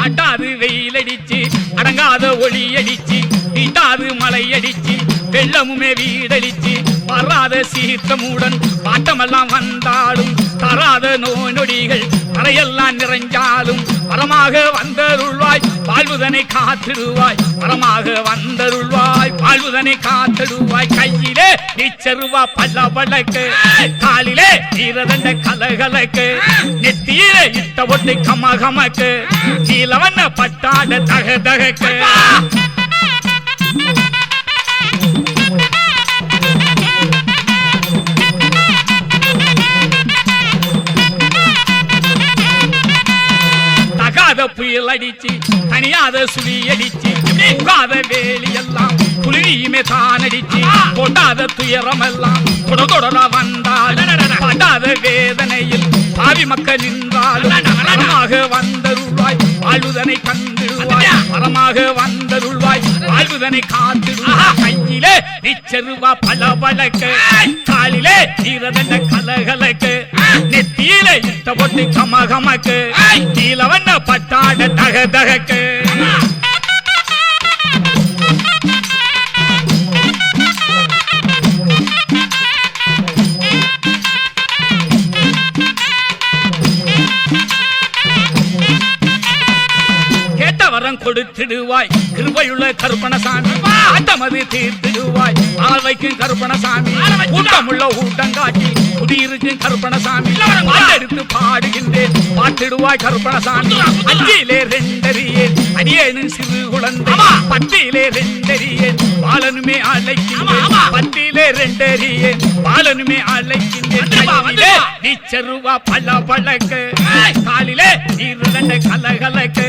அட்டாது வெயில் அடிச்சு அடங்காத ஒளி அடிச்சு நீட்டாது மழை அடிச்சு வெள்ளமுமே வீடடிச்சு வராத சீற்றமுடன் பாட்டமெல்லாம் வந்தாலும் தராத நோய் நொடிகள் தரையெல்லாம் நிறைஞ்சாலும் வரமாக வந்தருள்வாய் வாழ்வுதனை காத்திடுவாய், வரமாக வந்தருள்வாய் வாழ்வுதனை காத்திடுவாய். கையிலே நிச்சருவா பளபளக்கு, காலிலே நீரதண்ட கலகலக்கு, நெத்தியிலே இட்ட ஒட்டு கமகமக்கு, நீலவண்ண பட்டாட தகதகக்கு. தகாத புயல் அடிச்சு தனியாத சுழி அடிச்சு நீங்காத வேலி எல்லாம் புலியுமே தான் அடிச்சு கொண்டாத துயரம் எல்லாம் தொடர வந்தால் படாத வேதனையில் பாவி மக்கள் நின்றாலும் வரமாக வந்தருள்வாய் வாழ்வுதனை கண்டிடுவாய், வரமாக வந்தருள்வாய் வாழ்வுதனை காத்திடுவாய். கையிலே நிச்சருவா பளபளக்கு, காலிலே நீரதண்ட கலகலக்கு, நெத்தியிலே இட்ட பொட்டு கமகமக்கு, நீலவண்ண பட்டாட தகதகக்கு. வரம் கொடுத்திடுவாய் கிருபையுள்ள கருப்பணசாமி, ஆட்டமது தீர்த்திடுவாய் ஆள் வைக்கும் கருப்பணசாமி, ஊட்டமுள்ள ஊட்டங்காட்டி குடியிருக்கு கருப்பணசாமி எடுத்து பாடுகின்றேன் பாட்டிடுவாய் கருப்பணசாமி அஞ்சிலே ரெண்டறியேன் அடியேனும் சிறு குழந்தை பத்தியிலே ரெண்டறியேன் பாலனுமே அழைக்கின்றேன் பத்தியிலே ரெண்டறியேன் பாலனுமே அழைக்கின்றேன் நீச்சருவா பல பழக்கு காலிலே நீருதண்ட கலகலக்கு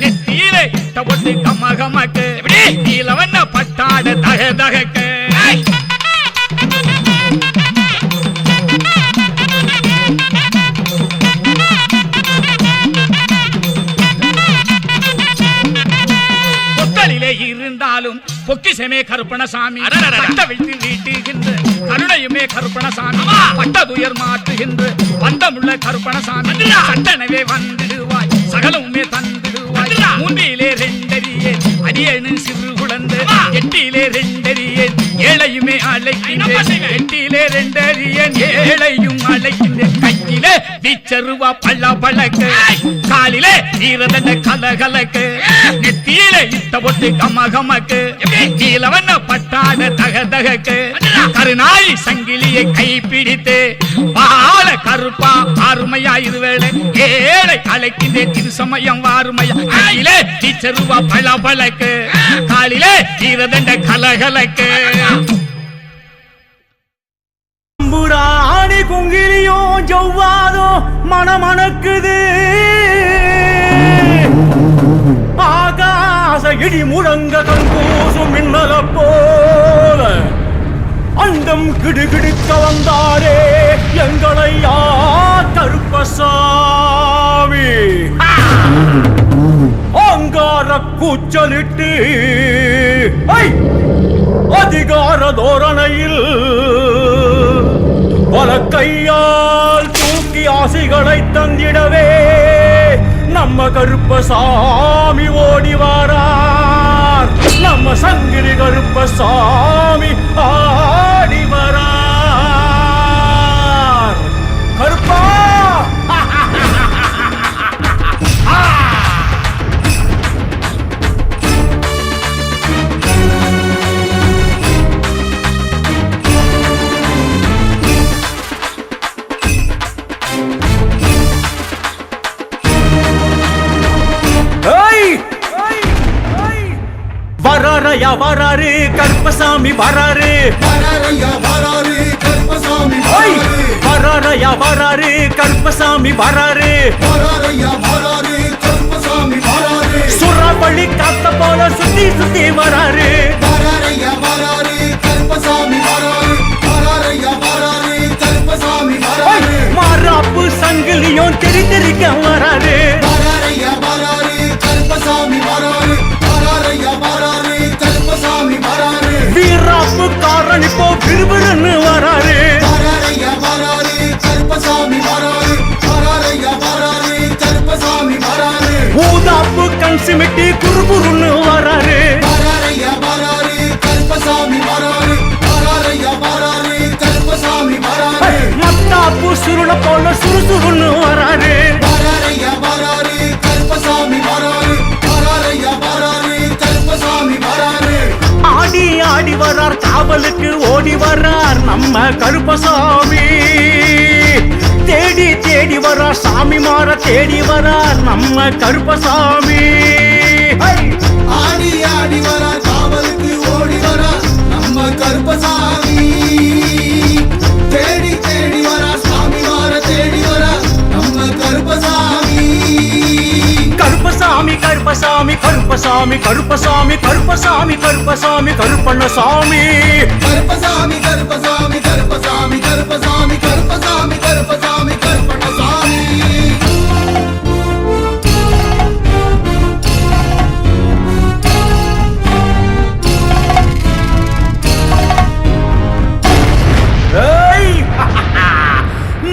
நெத்தியிலே இட்டபொட்டு கமகமக்கு நீலவண்ண பட்டாட தக தகக்கு இருந்தாலும் பொக்கிசமே கருப்பணசாமி பட்ட வைத்து நீட்டுகின்ற கருணையுமே கருப்பணசாமி பட்டதுயர் மாற்றுகின்ற பந்தமுள்ள கருப்பணசாமி சட்டனவே வந்திடுவாய் சகலமுமே தந்திடுவாய் மூன்றிலே ரெண்டறியேன் அடியேனும் சிறு குழந்தை எட்டிலே ரெண்டறியேன் ஏழையுமே அழைக்கின்றேன் எட்டிலே ரெண்டறியேன் ஏழையும் அழைக்கின்றேன் கையிலே வீச்சருவா பள்ள பழக்கு காலிலே ஈரதண்ட கலகலக்கு நெத்தியிலே இட்ட பொட்டு கமகமக்கு நீலவண்ண பட்டாட தக தகக்கு கருநாய் சங்கிலியை கைப்பிடித்து பால கருப்பா ஆறுமையா இருவேளை ஏழை அழைக்கின்றேன் திரு சமயம் வாருமையா கையிலே வீச்சருவா பள்ள பழக்கு காலிலே ஈரதண்ட கலகலக்கு ஆடி குங்கிலியோ ஜவ்வாதோ மணமணக்குது ஆகாச இடி முழங்க கண்கூசும் மின்னல போல அண்டம் கிடுகிடுக்க வந்தாரே எங்களையா கருப்பசாமி அங்கார கூச்சலிட்டு அதிகார தோரணையில் பல கையால் தூக்கி ஆசைகளை தந்திடவே நம்ம கருப்பசாமி ஓடி வாரார் நம்ம சங்கிலி கருப்பசாமி ஆடி வரார் கருப்பா வராரையா வராரு கருப்பசாமி வராரு வராரையா வராரு கருப்பசாமி வராரையா வராரு கருப்பசாமி வராரு வராரையா வராரு கருப்பசாமி வராரு சுறாவளி காத்த போல சுத்தி சுத்தி வராரு வராரையா வராரு கருப்பசாமி வராரு வராரையா வராரு கருப்பசாமி வராரு மாறாப்பு சங்கிலியும் தெரி தெரிக்க வராரு வராரையா வராரு கருப்பசாமி வராரு வராரையா வராரு கருப்பசாமி வராரு வீராப்பு காரன் இப்போ விறுவிறுன்னு வராரு வராரையா வராரு கருப்பசாமி வராரு வராரையா வராரு கருப்பசாமி வராரு ஊதாப்பு கண் சிமிட்டி குறுகுறுன்னு வராரு வராரையா வராரு கருப்பசாமி வராரு வராரையா வராரு கருப்பசாமி வராரு மத்தாப்பு சுருள போல சுறுசுறுன்னு வராரு வராரையா வராரு கருப்பசாமி வராரு வராரையா வராரு கருப்பசாமி வராரு ஆடி ஆடி வரார் காவலுக்கு ஓடி வரார் நம்ம கருப்பசாமி தேடி தேடி வரார் சாமி மாற தேடி வரார் நம்ம கருப்பசாமி ஆடி ஆடி வரா காவலுக்கு ஓடி வரா நம்ம கருப்பசாமி தேடி தேடி வரா சாமி மாற தேடி வரா நம்ம கருப்பசாமி கருப்பசாமி கருப்பசாமி கருப்பசாமி கருப்பசாமி கருப்பசாமி கருப்பசாமி கருப்பண்ணசாமி கருப்பசாமி கருப்பசாமி கருப்பசாமி கருப்பசாமி கருப்பசாமி கருப்பசாமி கருப்பண்ணசாமி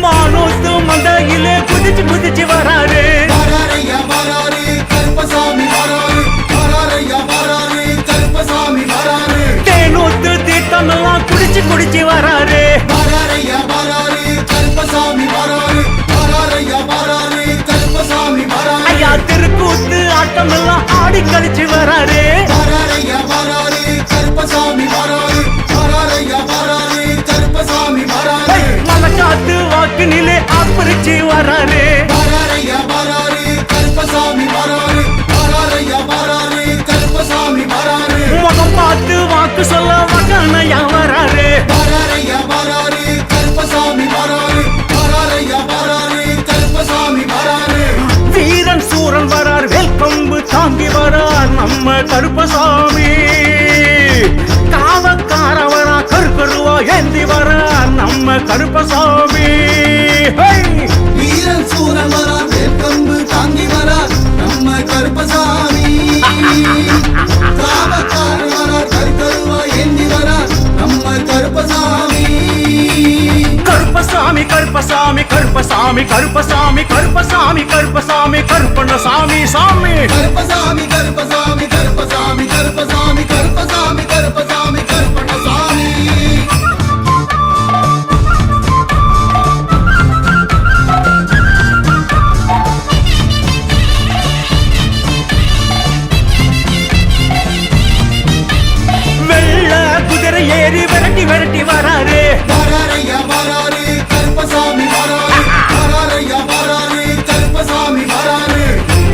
மானோத்து மண்டையிலே குதிச்சு குதிச்சு வராரு வராரையா வராரு கருப்பசாமி வராரு வராரையா வராரு கருப்பசாமி வராரு தேனூத்து தீர்த்தமெல்லாம் குடிச்சு குடிச்சு வராரு வராரையா வராரு கருப்பசாமி வராரு வராரையா வராரு கருப்பசாமி வராரு ஐயா திருக்கூத்து ஆட்டமெல்லாம் ஆடி கழிச்சு வராரு வராரையா வராரு கருப்பசாமி வராரு வராரையா வராரு கருப்பசாமி வராரு மலக்கா கருப்பசாமி காவக்காரவரா கருக்கருவா ஏந்தி வர நம்ம கருப்பசாமி வீரன் சூரன் வரா வேப்பம்பு தாங்கி வரா நம்ம கருப்பசாமி காவக்கார வரா கருக்கருவா ஏந்தி வரா நம்ம கருப்பசாமி கருப்பசாமி கருப்பசாமி கருப்பசாமி கருப்பசாமி கருப்பசாமி கருப்பசாமி கருப்பண்ணசாமி சாமி கருப்பசாமி கருப்பசாமி கருப்பசாமி கருப்பசாமி கருப்பசாமி கருப்பசாமி கருப்பண்ணசாமி வெள்ள குதிரை ஏறி விரட்டி விரட்டி வராரு வராரையா வராரு கருப்பசாமி வராரு வராரையா வராரு கருப்பசாமி வராரு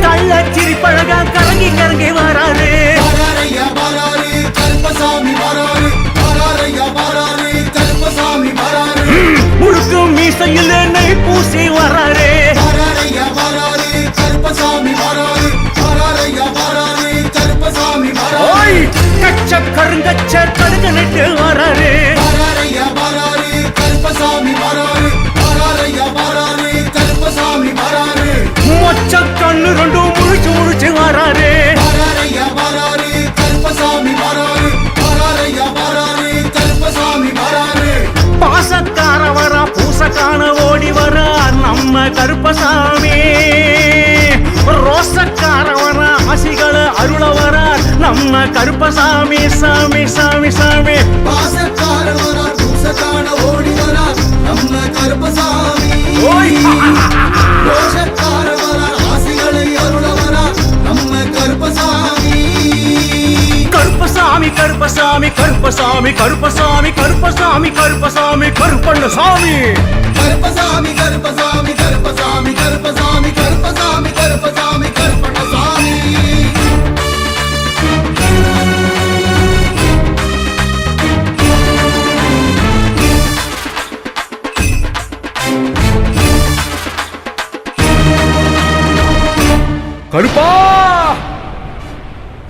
கள்ளச்சிரி பழக கலங்கி கலங்கி வராரு வராரையா வராரு கருப்பசாமி வராரு வராரையா வராரு கருப்பசாமி வராரு முழுக்கும் மீசையில் நெய் பூசி வராரு வராரையா வராரு கருப்பசாமி வராரு வராரையா வராரு கருப்பசாமி வராரு ஓய் கச்ச கருங்கச்ச கடுங்க நட்டு வராரு வராரையா வராரு கருப்பசாமி வராரு வராரையா வராரு கருப்பசாமி வராரு மொச்ச கண்ணு ரெண்டும் முழிச்சு முழிச்சு வராரு வராரையா வராரு கருப்பசாமி வராரு வராரையா வராரு கருப்பசாமி வராரு பாசக்கார வர பூசக்கான ஓடி வர நம்ம கருப்பசாமி ரோசக்கார வர ஆசிகளை அருள வர நம்ம கருப்பசாமி சாமி சாமி சாமி பாசக்கார வரா பூசக்கான ஓடி வரா நம்ம கருப்பசாமி ஓய் ரோஷக்கார வரா ஆசிகளை அருள வரா நம்ம கருப்பசாமி கருப்பசாமி கருப்பசாமி கருப்பசாமி கருப்பசாமி கருப்பசாமி கருப்பசாமி கருப்பண்ணசாமி கருப்பசாமி கருப்பசாமி கருப்பசாமி கருப்பசாமி கருப்பசாமி கருப்பசாமி கருப்பண்ணசாமி கருப்பா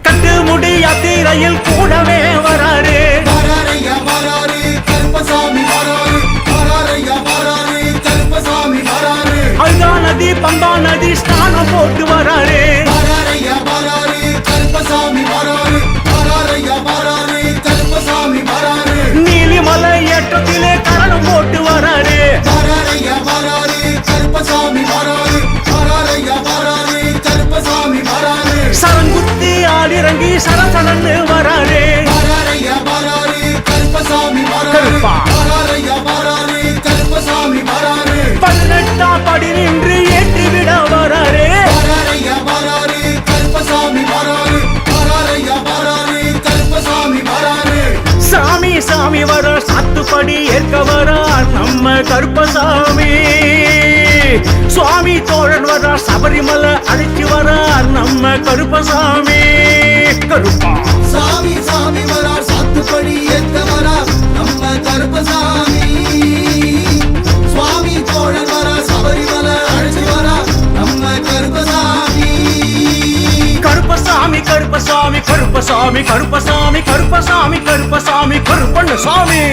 கட்டு முடி யாத்திரையில் கூடவே வராரு வராரையா வராரு கருப்பசாமி வராரு வராரையா வராரு கருப்பசாமி வராரு அல்கா நதி பம்பா நதி ஸ்நானம் போட்டு வராரு வராரையா வராரு கருப்பசாமி வராரு வராரையா வராரு கருப்பசாமி வராரு நீலிமலை ஏற்றத்திலே கரணம் போட்டு வராரு வராரையா வராரு கருப்பசாமி வராரு வராரையா வராரு கருப்பசாமி வராரு சரங்குத்தி ஆளிறங்கி சரசரன்னு வராரு வராரையா வராரு கருப்பசாமி வராரு கருப்பா. வராரையா வராரு கருப்பசாமி வராரு 18ஆம் படி நின்று ஏற்றி விட வராரு வராரையா வராரு கருப்பசாமி வராரு வராரையா வராரு கருப்பசாமி வராரு சாமி சாமி வர சாத்துப்படி ஏற்க வர நம்ம கருப்பசாமி சுவாமி தோழன் வர சபரிமலை அழைச்சி வர நம்ம கருப்பசாமி கருப்பா சாமி சாமி வரா சாத்துப்படி ஏத்த வரா நம்ம கருப்பசாமி சுவாமி தோழன் வரா சபரிமலை அழைச்சி வரா நம்ம கருப்பசாமி கருப்பசாமி கருப்பசாமி கருப்பசாமி கருப்பசாமி கருப்பசாமி கருப்பசாமி கருப்பண்ணசாமி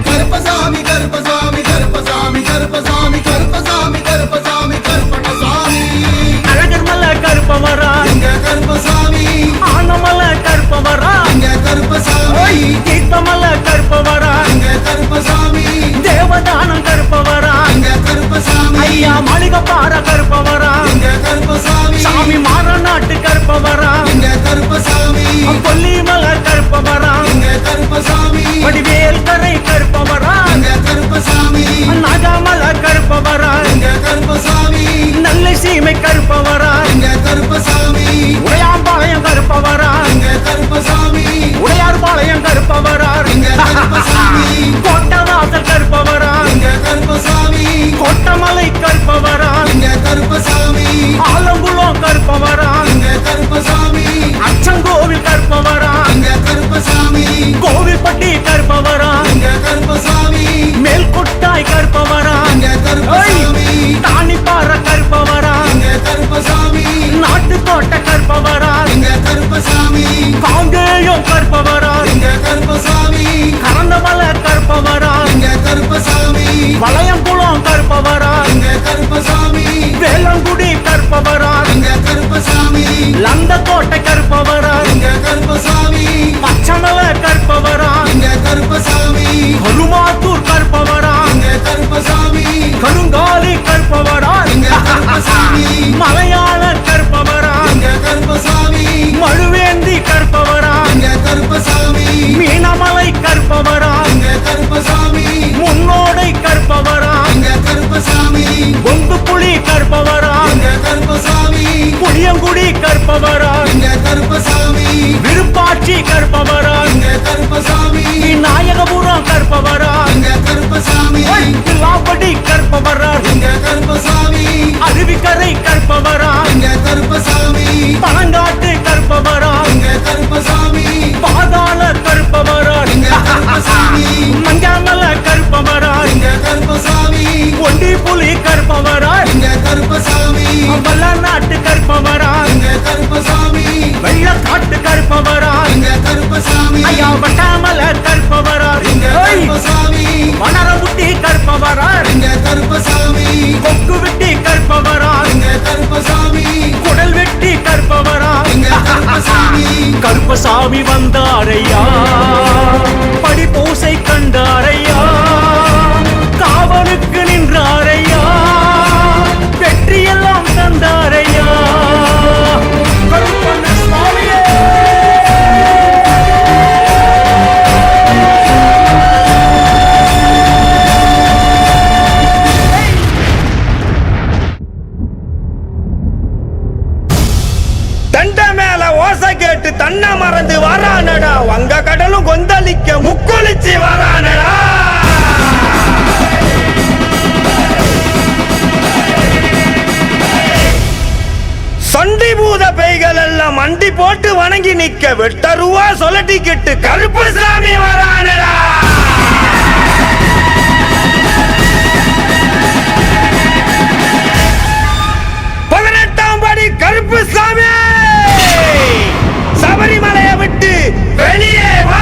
கருப்பசாமி கருப்பசாமி கருப்பசாமி கருப்பசாமி கருப்பசாமி கருப்பசாமி கருப்பண்ணசாமி அழகர் மலை கருப்பவரா எங்க கருப்பசாமி ஆனமலை கருப்பவரா எங்க கருப்பசாமி தீர்த்தமலை கருப்பவரா எங்க கருப்பசாமி தேவதானம் கருப்பவரா எங்க கருப்பசாமி ஐயா மாளிகப்பாற கருப்பவரா எங்க கருப்பசாமி சாமி மாறநாட்டு கருப்பவரா எங்க கருப்பசாமி கொல்லிமலை கருப்பவரா எங்க கருப்பசாமி வடிவேல் கரை கருப்பவரா எங்க கருப்பசாமி வரார் எங்க கருப்பசாமி கொக்கு வெட்டி கற்பவரா எங்க கருப்பசாமி குடல் வெட்டி கற்பவரா எங்க கருப்பசாமி கருப்பசாமி வந்தாரையா படி பூசை கண்டாரையா காவலுக்கு நின்றாரையா வெற்றியெல்லாம் தந்தாரையா கருப்பண்ண சுவாமியே தண்ட மேல ஓசை கேட்டு தன்னை மறந்து வரானடா வங்க கடலும் கொந்தளிக்க முக்குளிச்சு வரானடா சண்டி பூத பேய்கள் எல்லாம் மண்டி போட்டு வணங்கி நிக்க வெட்டருவா சொல்லட்டிக்கிட்டு கருப்பசாமி வரானடா கருப்பசாமி சபரிமலையை விட்டு வெளியே வா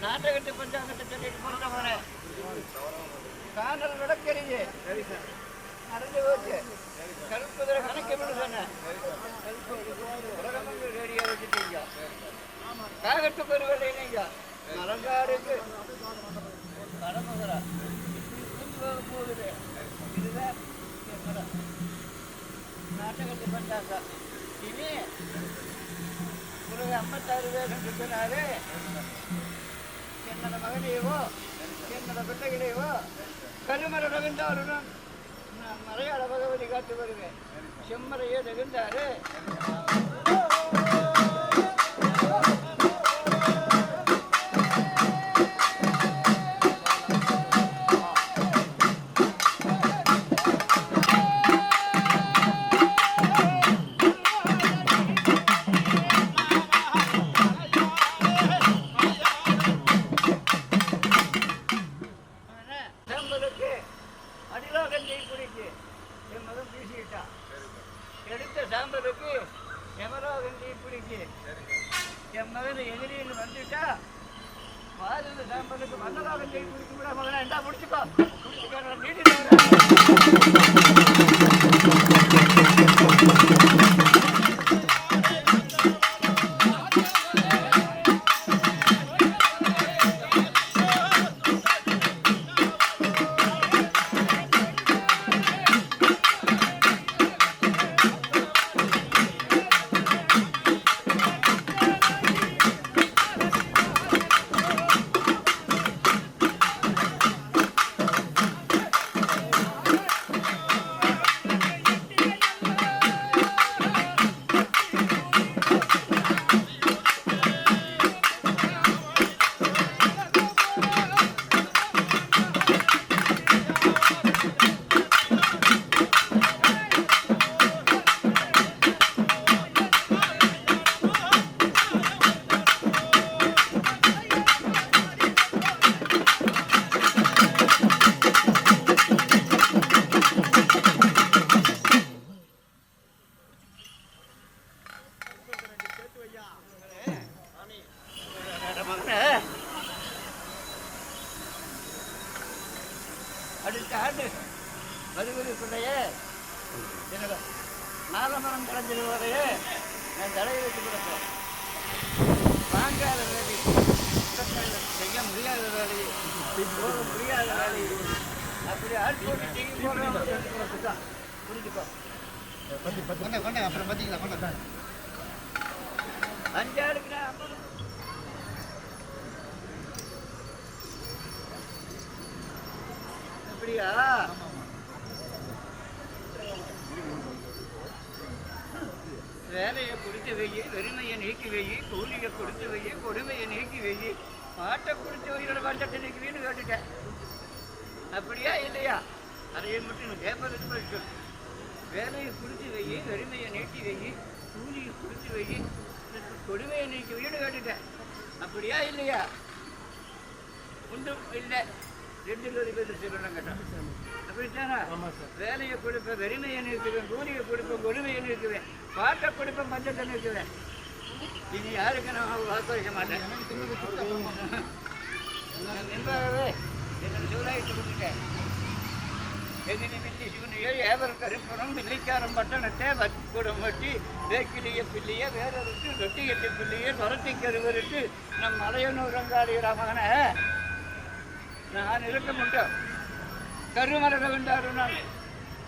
நாட்டகத்தை பஞ்சாங்கத்தை சொல்லிட்டு போற போறேன். காணல் விளக்கறிஞ்சு நடந்து போச்சு. கருப்புதிரை கணக்கு சொன்னேன். உலகமங்கள் ரேடியோ வச்சுட்டீங்க. காகத்துக்கு ஒரு வேலை இல்லைங்க. மலங்காடுக்கு கடமகரா போகுது. இதுதான் நாட்டகத்தை பஞ்சாங்க. இனி ஒரு 56 பேர் சொன்னாரு. என்னோட மகனையவோ என்னோட பிள்ளைகளையோ கருமர ரவிந்தாருடன் மலையாள பகவதி காத்து வருவேன். செம்மறையே தகுந்தாரு. எடுத்த சாம்பலுக்கு எமராகண்டி பிடிக்கு. என் மகன் எதிரின்னு வந்துட்டா பாருங்க சாம்பலுக்கு மன்னராகண்டி பிடிக்க விட மகனா என்ன முடிச்சுக்கோ முடிச்சுக்கோ அடுத்த ஆண்டு வருவதற்குள்ளேயே எனக்கு நாலமரம் கலைஞ்சிருவதையே நான் தலையை வச்சு கொடுப்பேன். வாங்காத வேலை, செய்ய முடியாத வேலை, போக முடியாத வேலை, அப்படி ஆள் போட்டு தூக்கி போடுறோம். புரிஞ்சுக்கோ. அப்புறம் பார்த்தீங்களா அஞ்சாளுக்கு அப்படியா? வேலையை கொடுத்து வெயி, வெறுமையை நீக்கி வெயி, கூலியை கொடுத்து வெயி, கொடுமையை நீக்கி வெயி, பாட்டை கொடுத்து வெயிலோட பஞ்சத்தை நீக்குவீன்னு கேட்டுட்டேன். அப்படியா இல்லையா? அதையை மட்டும் பேப்பருக்கு படிச்சு. வேலையை கொடுத்து வெயி, வெறுமையை நீக்கி வெயி, கூலியை கொடுத்து வெயி, கொடுமையை நீக்கி வீடு கேட்டுட்டேன். அப்படியா இல்லையா? ஒன்றும் இல்லை. 2 பேர் சொல்லணும் கேட்டான். அப்படித்தானா? வேலையை கொடுப்பேன், வெறுமையை நீக்குவேன், கூலியை கொடுப்பேன், கொடுமையை நீக்குவேன், பாட்டை கொடுப்பேன், பஞ்சத்தை நீக்குவேன். இனி யாருக்கு நான் வாக்களிக்க மாட்டேன். என்பதாகவே என்னை சூழாயிட்டு கொடுத்துட்டேன். எதிரி மில்லி சிவனையோ ஏவர் கருப்பணம் மில்லிக்காரம் பட்டணத்தை வக்கூடம் வட்டி வேக்கிலிய பிள்ளைய வேறொருக்கு ரொட்டியட்டு பிள்ளைய துரத்தி கருவருக்கு நம் மலையனூர் ரங்காளியரா மகனை நான் இருக்க மாட்டேன். கருமர கவிண்டாரு நான்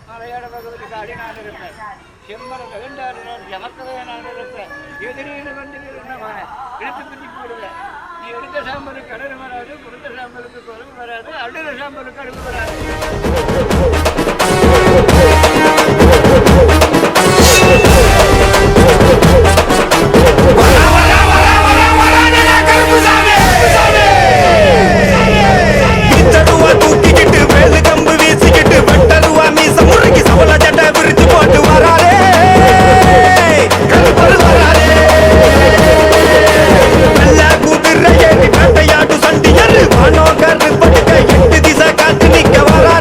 மலையாள பகவதிக்கு அடி நான் இருப்பேன். செம்மர கவிண்டாரு நான் எமக்கவே நான் இருப்பேன். எதிரியில் வந்து நான் எடுத்து பிடிச்சி போடுவேன். நீ எடுத்த சாம்பலுக்கு கடல் வராது, கொடுத்த சாம்பலுக்கு குறைவு வராது, அடுத்த சாம்பலுக்கு அடுப்பு வராது. திசை காத்து நிக்க வரா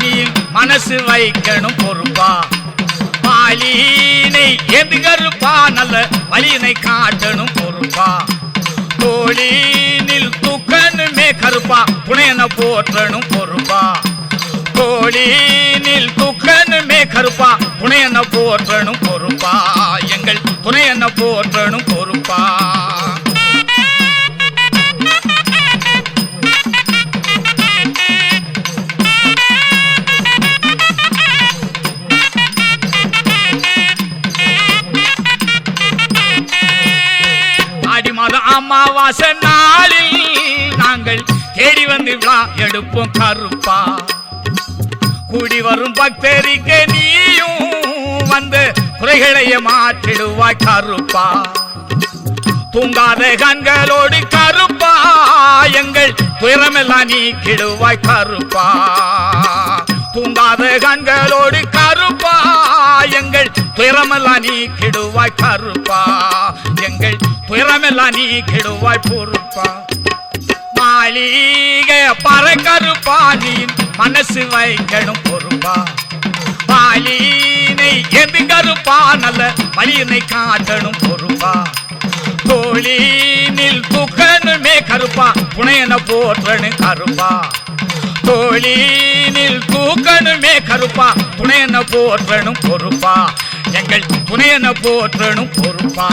நீ மனசு வைக்கணும் பொறுப்பா பாலினை எது கருப்பா நல்ல வலியினை காட்டணும் பொறுப்பா தோழினில் தூக்கணுமே கருப்பா துணையன போற்றணும் பொறுப்பா தோழினில் தூக்கணுமே கருப்பா துணையன போற்றணும் பொறுப்பா எங்கள் துணையன போற்றணும் பொறுப்பா அமாவாசை நாளில் நாங்கள் தேடி வந்து விழா எடுப்போம் கருப்பா கூடி வரும் பக்தரிக்கு நீயும் வந்து குறைகளையே மாற்றிடுவாய் கருப்பா தூங்காத கண்களோடு கருப்பா எங்கள் துயரமெல்லாம் நீக்கிடுவாய் கருப்பா தூங்காத கண்களோடு கருப்பா எங்கள் துயரமெல்லாம் நீக்கிடுவாய் கருப்பா எங்கள் துயரமெல்லாம் நீக்கிடுவாய் பொறுப்பா மாளிகை பற கருப்பா நீ மனசு வைக்கணும் பொறுப்பா பாலினை எது கருப்பா நல்ல வலியினை காட்டணும் பொறுப்பா தோழினில் தூக்கணுமே கருப்பா புனையன போற்றணும் கருப்பா தோழினில் தூக்கணுமே கருப்பா துணையன போற்றணும் பொறுப்பா எங்கள் துணையன போற்றணும் பொறுப்பா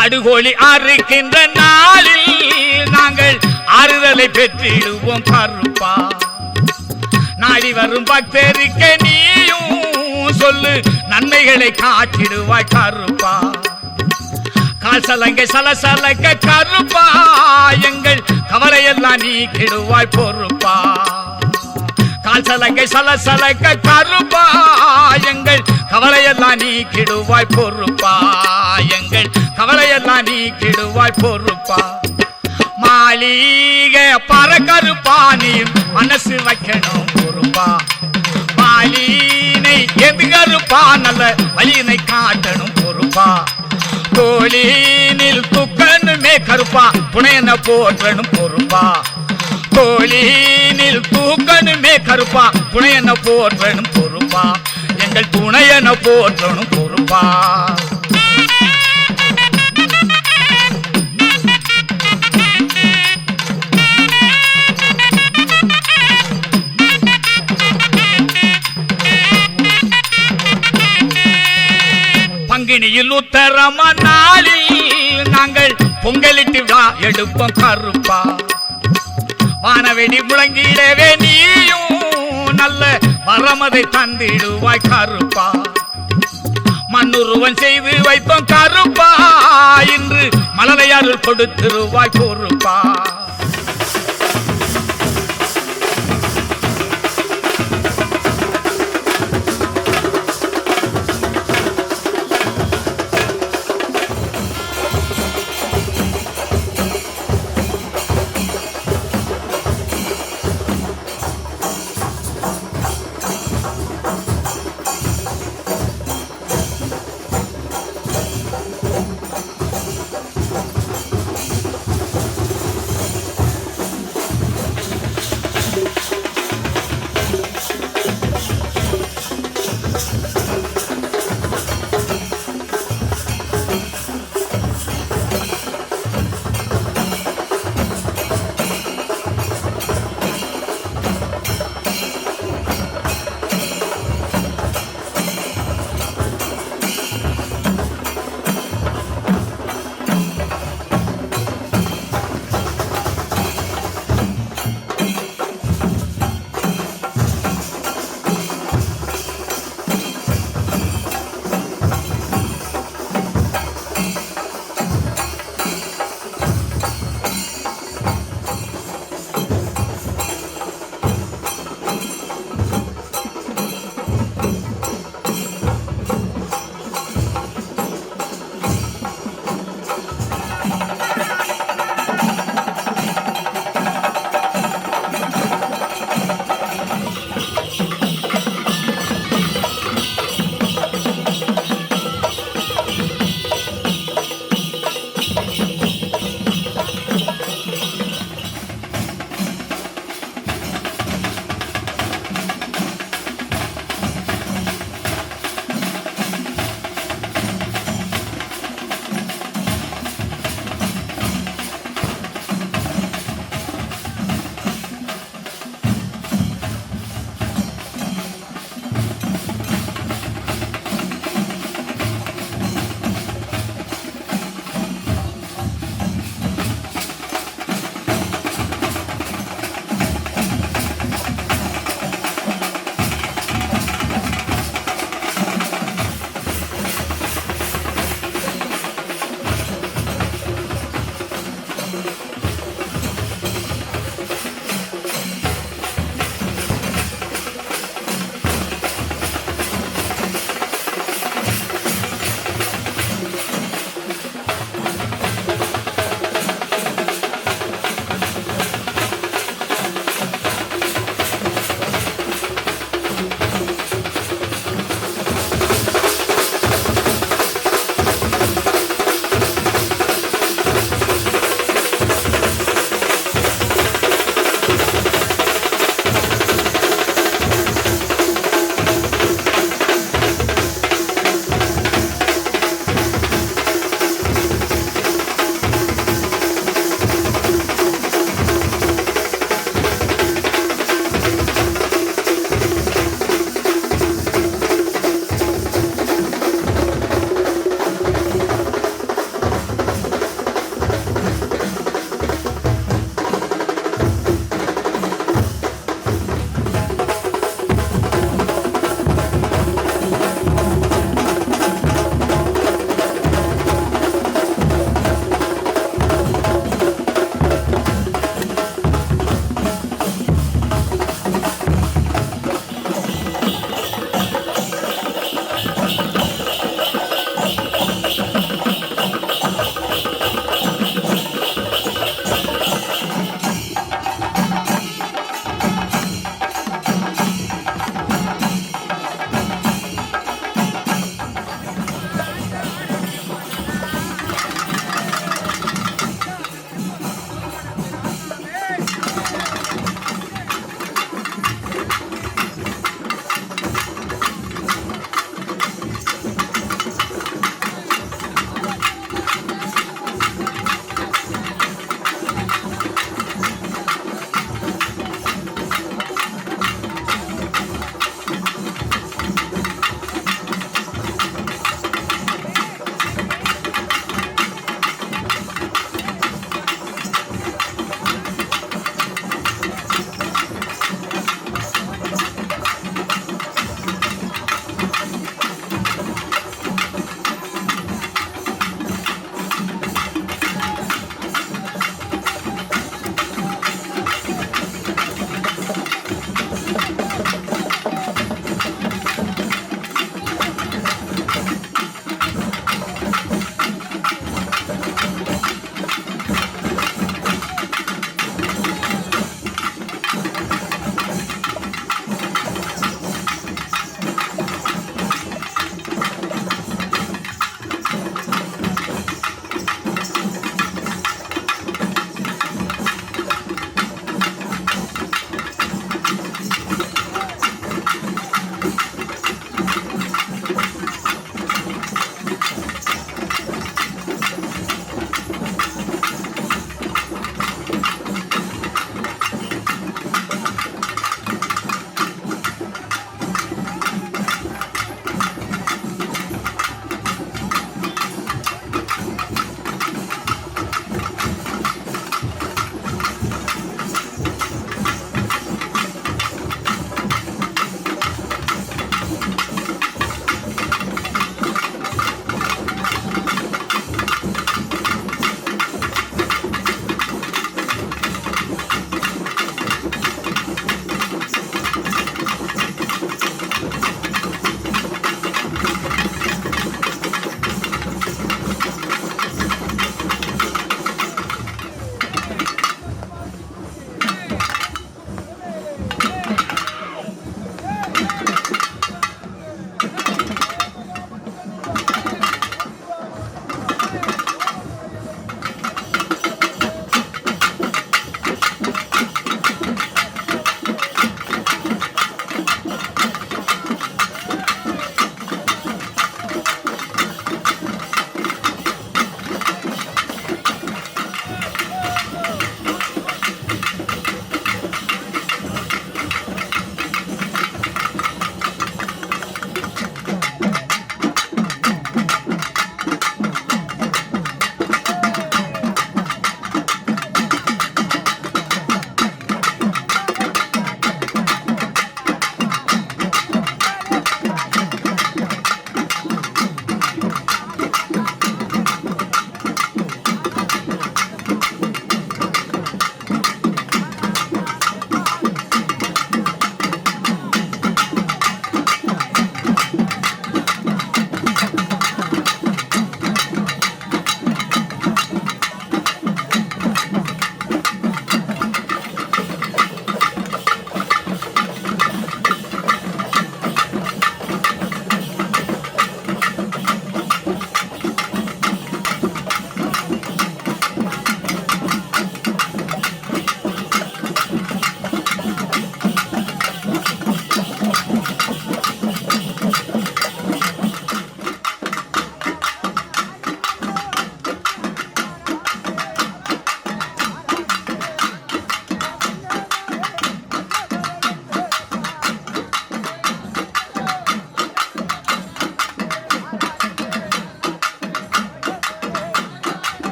அடுகோழி அறுக்கின்ற நாளில் நாங்கள் ஆறுதலை பெற்றிடுவோம் கருப்பா நாடி வரும் பக்தருக்கு நீயும் சொல்லு நன்மைகளை காட்டிடுவாய் கருப்பா கால் சலங்கை சலசலக்க கருப்பா எங்கள் கவலையெல்லாம் நீக்கிடுவாய் பொறுப்பா கால் சலங்கை சலசலக்க கருப்பா எங்கள் கவலையெல்லாம் நீக்கிடுவாய் பொறுப்பா எங்கள் கவலையெல்லாம் நீக்கிடுவாய் பொறுப்பா மாளிகை பற கருப்பா நீ மனசு வைக்கணும் பொறுப்பா பாலினை எது கருப்பா நல்ல வலியினை காட்டணும் பொறுப்பா தோழினில் தூக்கணுமே கருப்பா துணையன போற்றணும் பொறுப்பா தோழினில் தூக்கணுமே கருப்பா துணையன போற்றணும் பொறுப்பா எங்கள் துணையன போற்றணும் பொறுப்பா பங்கினியில் உத்தரம நாளில் நாங்கள் பொங்கலிட்டு விழா எடுப்போம் கருப்பா வானவெடி முழங்கிடவே நீயும் நல்ல வரமதை தந்திடுவாய் கருப்பா மண்ணுருவன் செய்து வைத்தோம் கருப்பா இன்று மலரையாருள் கொடுத்திருவாய் பொறுப்பா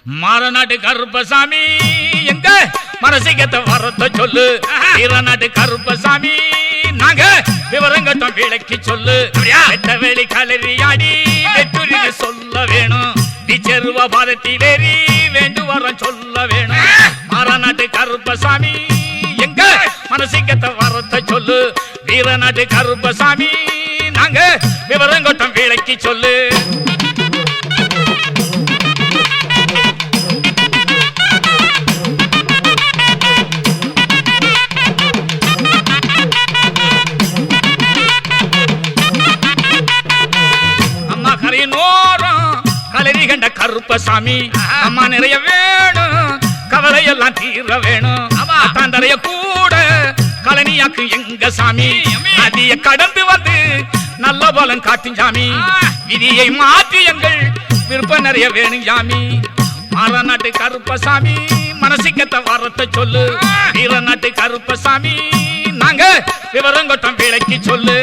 மாரநாட்டு கருப்பசாமி எங்க மனசிகத்தை வரத்த சொல்லு. வீரநாட்டு கருப்பசாமி நாங்க விவரங்கட்டம் விளக்கி சொல்லு. வெட்டவெளி கலரியாடி வெட்டுரின்னு சொல்ல வேணும். நீச்சருவ பாதத்திலேறி வேண்டு வரம் சொல்ல வேணும். மாரநாட்டு கருப்பசாமி எங்க மனசிகத்தை வரத்த சொல்லு. வீரநாட்டு கருப்பசாமி நாங்க விவரங்கட்டம் விளக்கி சொல்லு. அம்மா கரையினோரம் கலரி கண்ட கருப்பசாமி அம்மா நிறைய வேணும். கவலையெல்லாம் தீர வேணும். தாண்டறைய கூட கலனியாக்கு எங்க சாமி. நதிய கடந்து வந்து நல்ல பலன் காட்டும் சாமி. விதியை மாற்றி எங்கள் விருப்பம் நிறைய வேணும் சாமி. மாரநாட்டு கருப்பசாமி மனசிக்கத்தை வரத்த சொல்லு. வீரநாட்டு கருப்பசாமி நாங்க விவரங்கட்டம் விளக்கி சொல்லு.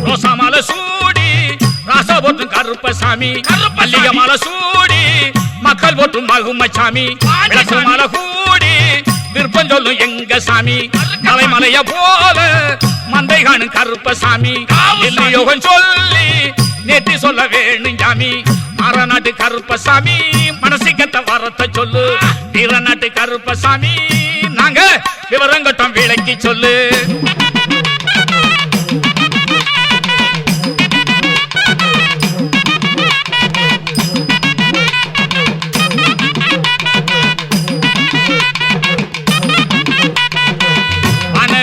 ரோசாமலை சூடி ராசா போட்டும் கருப்பசாமி. மல்லிகை மாலை சூடி மக்கள் போட்டும் மகுமச்சாமி. விளக்கு மாலை கூடி விருப்பம் சொல்லும் எங்க சாமி. மலைமலைய போல மந்தை காணும் கருப்பசாமி. யோகம் சொல்லி நேற்று சொல்ல வேணும் சாமி. மாரநாட்டு கருப்பசாமி மனசிக்கத்தை வரத்த சொல்லு. வீரநாட்டு கருப்பசாமி நாங்க விவரங்கட்டம் விளக்கி சொல்லு.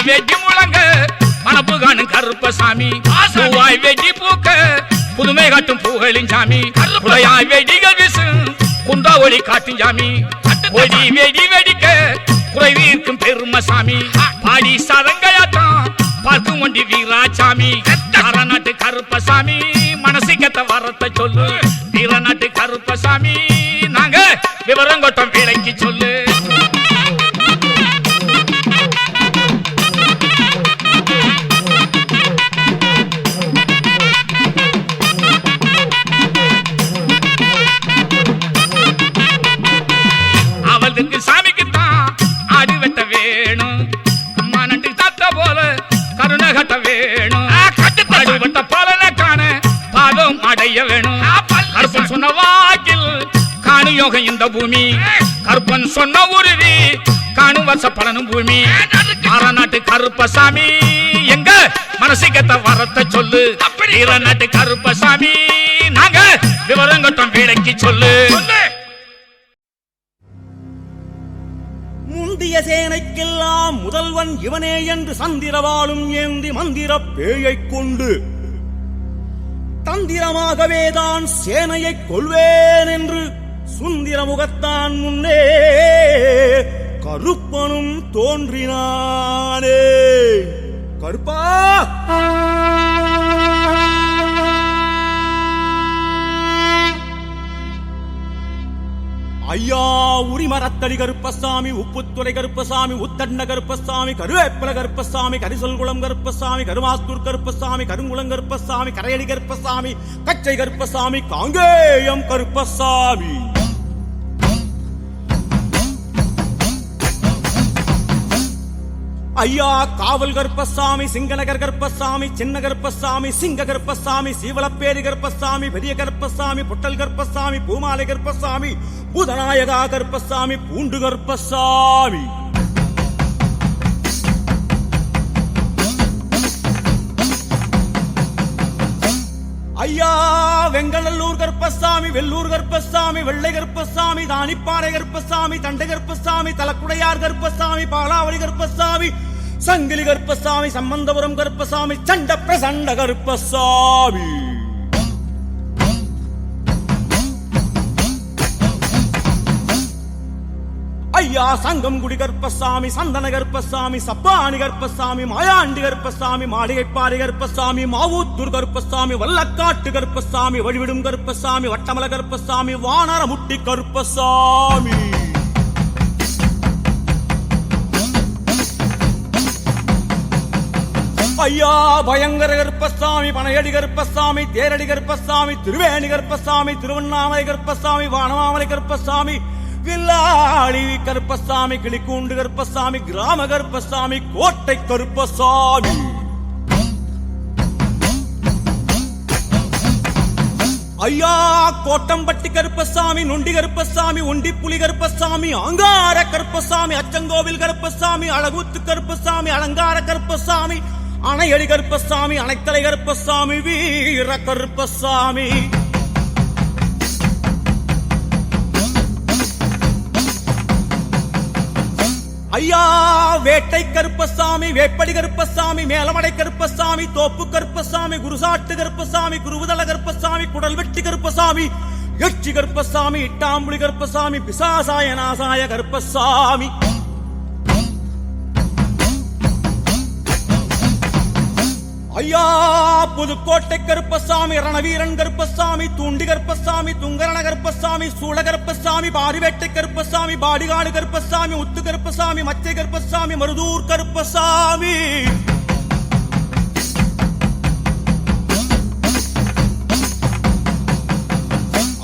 வெட்டி முழங்க மனப்பு காணும் கருப்பசாமி. பூவாய் வெட்டி பூக்க புதுமை காட்டும் பூகளின் சாமி. புலையாய் வெடிகள் வீசும் குண்டா ஒளி காட்டும் சாமி. ஒடி வெடி வெடிக்க குறைவீர்க்கும் பெருமசாமி. பாடி சதங்கையாட்டம் பார்க்கும் ஒண்டி வீராசாமி. மாரநாட்டு கருப்பசாமி மனசிக்கத்தை வரத்த சொல்லு. வீரநாட்டு கருப்பசாமி நாங்க விவரங்கட்டம் விளக்கி சொல்லு. சாமிக்குத்தான் ஆடி வெட்ட வேணும். அம்மா நட்டு தத்த போல கருணை கட்ட வேணும். ஆடி வெட்ட பலனை காண பாதம் அடைய வேணும். கருப்பன் சொன்ன வாக்கில் காணு யோகம் இந்த பூமி. கருப்பன் சொன்ன உறுதி காணும் வருஷ பலனும் பூமி. மாரநாட்டு கருப்பசாமி எங்க மனசிக்கத்தை வரத்த சொல்லு. வீரநாட்டு கருப்பசாமி நாங்க விவரங்கட்டம் விளக்கி சொல்லு. முந்திய சேனைக்கெல்லாம் முதல்வன் இவனே என்று சந்திரவாளும் ஏந்தி மந்திர பேயைக் கொண்டு தந்திரமாகவேதான் சேனையை கொள்வேன் என்று சுந்திர முகத்தான் முன்னே கருப்பனும் தோன்றினானே. கருப்பா ஐயா உரிமரத்தடி கருப்பசாமி, உப்புத்துறை கருப்பசாமி, உத்தண்ண கருப்பசாமி, கருவேப்பல கருப்பசாமி, கரிசல்குளம் கருப்பசாமி, கருமாஸ்தூர் கருப்பசாமி, கருங்குளம் கருப்பசாமி, கரையடி கருப்பசாமி, கச்சை கருப்பசாமி, காங்கேயம் கருப்பசாமி. ஐயா காவல் கருப்பசாமி, சிங்கநகர் கருப்பசாமி, சின்ன கருப்பசாமி, சிங்க கருப்பசாமி, சீவளப்பேரி கருப்பசாமி, பெரிய கருப்பசாமி, பொட்டல் கருப்பசாமி, பூமாலை கருப்பசாமி, பூதநாயகா கருப்பசாமி, பூண்டு கருப்பசாமி. ஐயா வெங்கநல்லூர் கருப்பசாமி, வெள்ளூர் கருப்பசாமி, வெள்ளை கருப்பசாமி, தானிப்பாறை கருப்பசாமி, தண்டை கருப்பசாமி, தலக்குடையார் கருப்பசாமி, பாலாவளி கருப்பசாமி, சங்கிலி கருப்பசாமி, சம்பந்தபுரம் கருப்பசாமி, சண்ட பிரசண்ட கருப்பசாமி. ஐயா சங்கம்குடி கருப்பசாமி, சந்தன கருப்பசாமி, சப்பாணி கருப்பசாமி, மாயாண்டி கருப்பசாமி, மாளிகைப்பாறை கருப்பசாமி, மாவூத்தூர் கருப்பசாமி, வல்லக்காட்டு கருப்பசாமி, வழிவிடும் கருப்பசாமி, வட்டமல கருப்பசாமி, வானரமுட்டி கருப்பசாமி. ஐயா பயங்கர கருப்பசாமி, பனையடி கருப்பசாமி, தேரடி கருப்பசாமி, திருவேணி கருப்பசாமி, திருவண்ணாமலை கருப்பசாமி, வானமாமலை கருப்பசாமி, வில்லாளி கருப்பசாமி, கிளிக்கூண்டு கருப்பசாமி, கிராம கருப்பசாமி, கோட்டை கருப்பசாமி. ஐயா கோட்டம்பட்டி கருப்பசாமி, நொண்டி கருப்பசாமி, ஒண்டி புலி கருப்பசாமி, அங்கார கருப்பசாமி, அச்சங்கோவில் கருப்பசாமி, அழகுத்து கருப்பசாமி, அலங்கார கருப்பசாமி, அணையடி கருப்பசாமி, அணைத்தலை கருப்பசாமி, வீர கருப்பசாமி. ஐயா வேட்டை கருப்பசாமி, வேப்படி கருப்பசாமி, மேலமடை கருப்பசாமி, தோப்பு கருப்பசாமி, குருசாட்டு கருப்பசாமி, குருவுதல கருப்பசாமி, குடல் வெட்டி கருப்பசாமி, எச்சி கருப்பசாமி, இட்டாம்புலி கருப்பசாமி, பிசாசாய நாசாய கருப்பசாமி. ஐயா புதுக்கோட்டை கருப்பசாமி, ரணவீரன் கருப்பசாமி, தூண்டி கருப்பசாமி, துங்கரண கருப்பசாமி, சூள கருப்பசாமி, பாரிவேட்டை கருப்பசாமி, பாடிகாடு கருப்பசாமி, உத்து கருப்பசாமி, மச்சை கருப்பசாமி, மருதூர் கருப்பசாமி.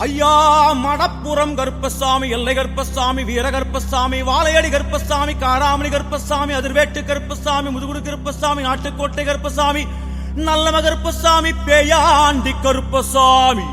ஐயா மடப்புறம் கருப்பசாமி, எல்லை கருப்பசாமி, வீர கருப்பசாமி, வாழையடி கருப்பசாமி, காராமணி கருப்பசாமி, அதிர்வேட்டு கருப்பசாமி, முதுகுடு கருப்பசாமி, நாட்டுக்கோட்டை கருப்பசாமி, நல்லம கருப்பசாமி, பேயாண்டி கருப்பசாமி.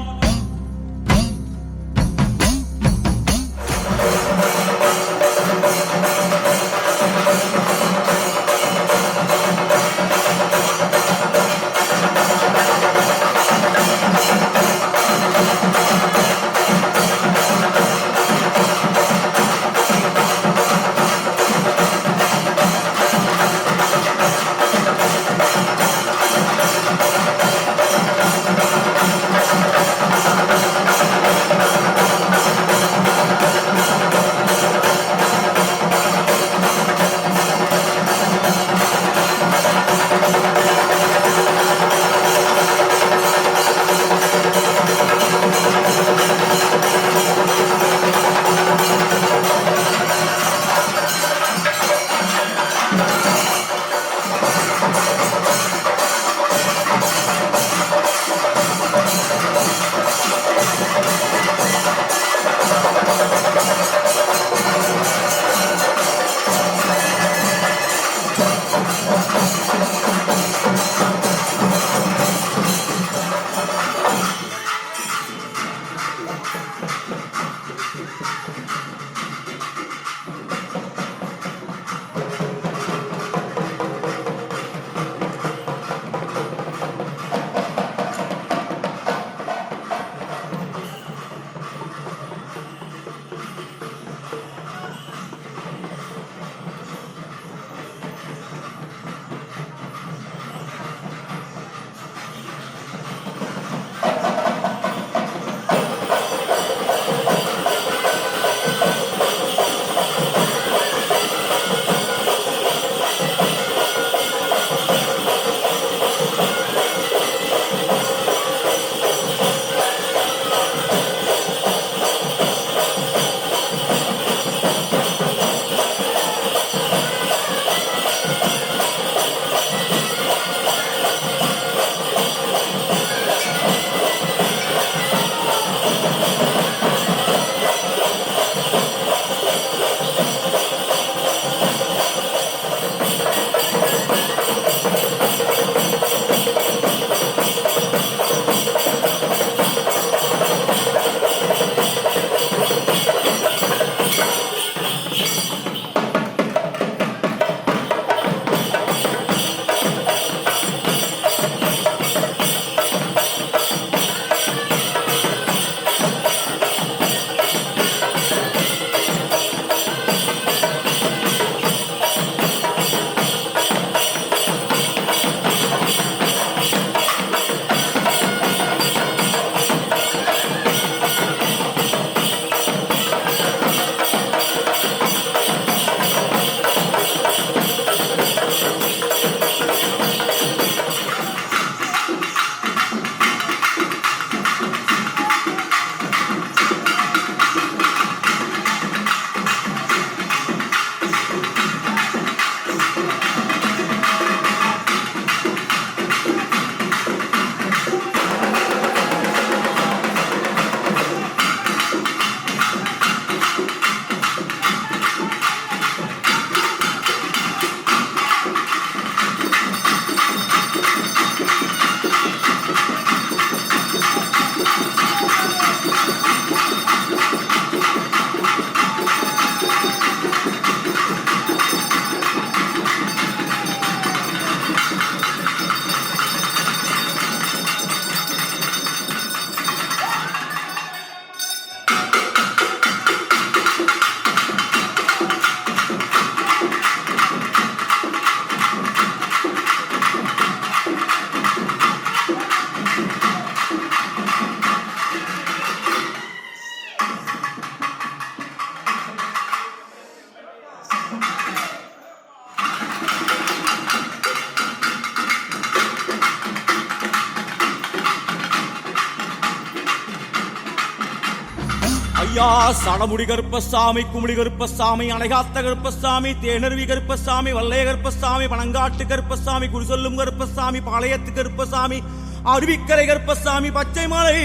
ஐயா சடமுடி கருப்பசாமி, குமுடி கருப்பசாமி, அணைகாத்த கருப்பசாமி, தேனருவி கருப்பசாமி, வல்லைய கருப்பசாமி, பனங்காட்டு கருப்பசாமி, குறிசொல்லும் கருப்பசாமி, பாளையத்து கருப்பசாமி, அருவிக்கரை கருப்பசாமி, பச்சைமலை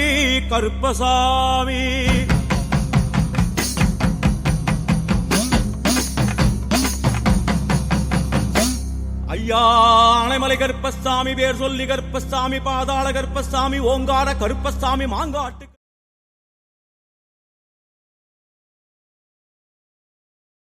கருப்பசாமி. ஐயா அணைமலை கருப்பசாமி, பேர் சொல்லி கருப்பசாமி, பாதாள கருப்பசாமி, ஓங்கார கருப்பசாமி, மாங்காட்டு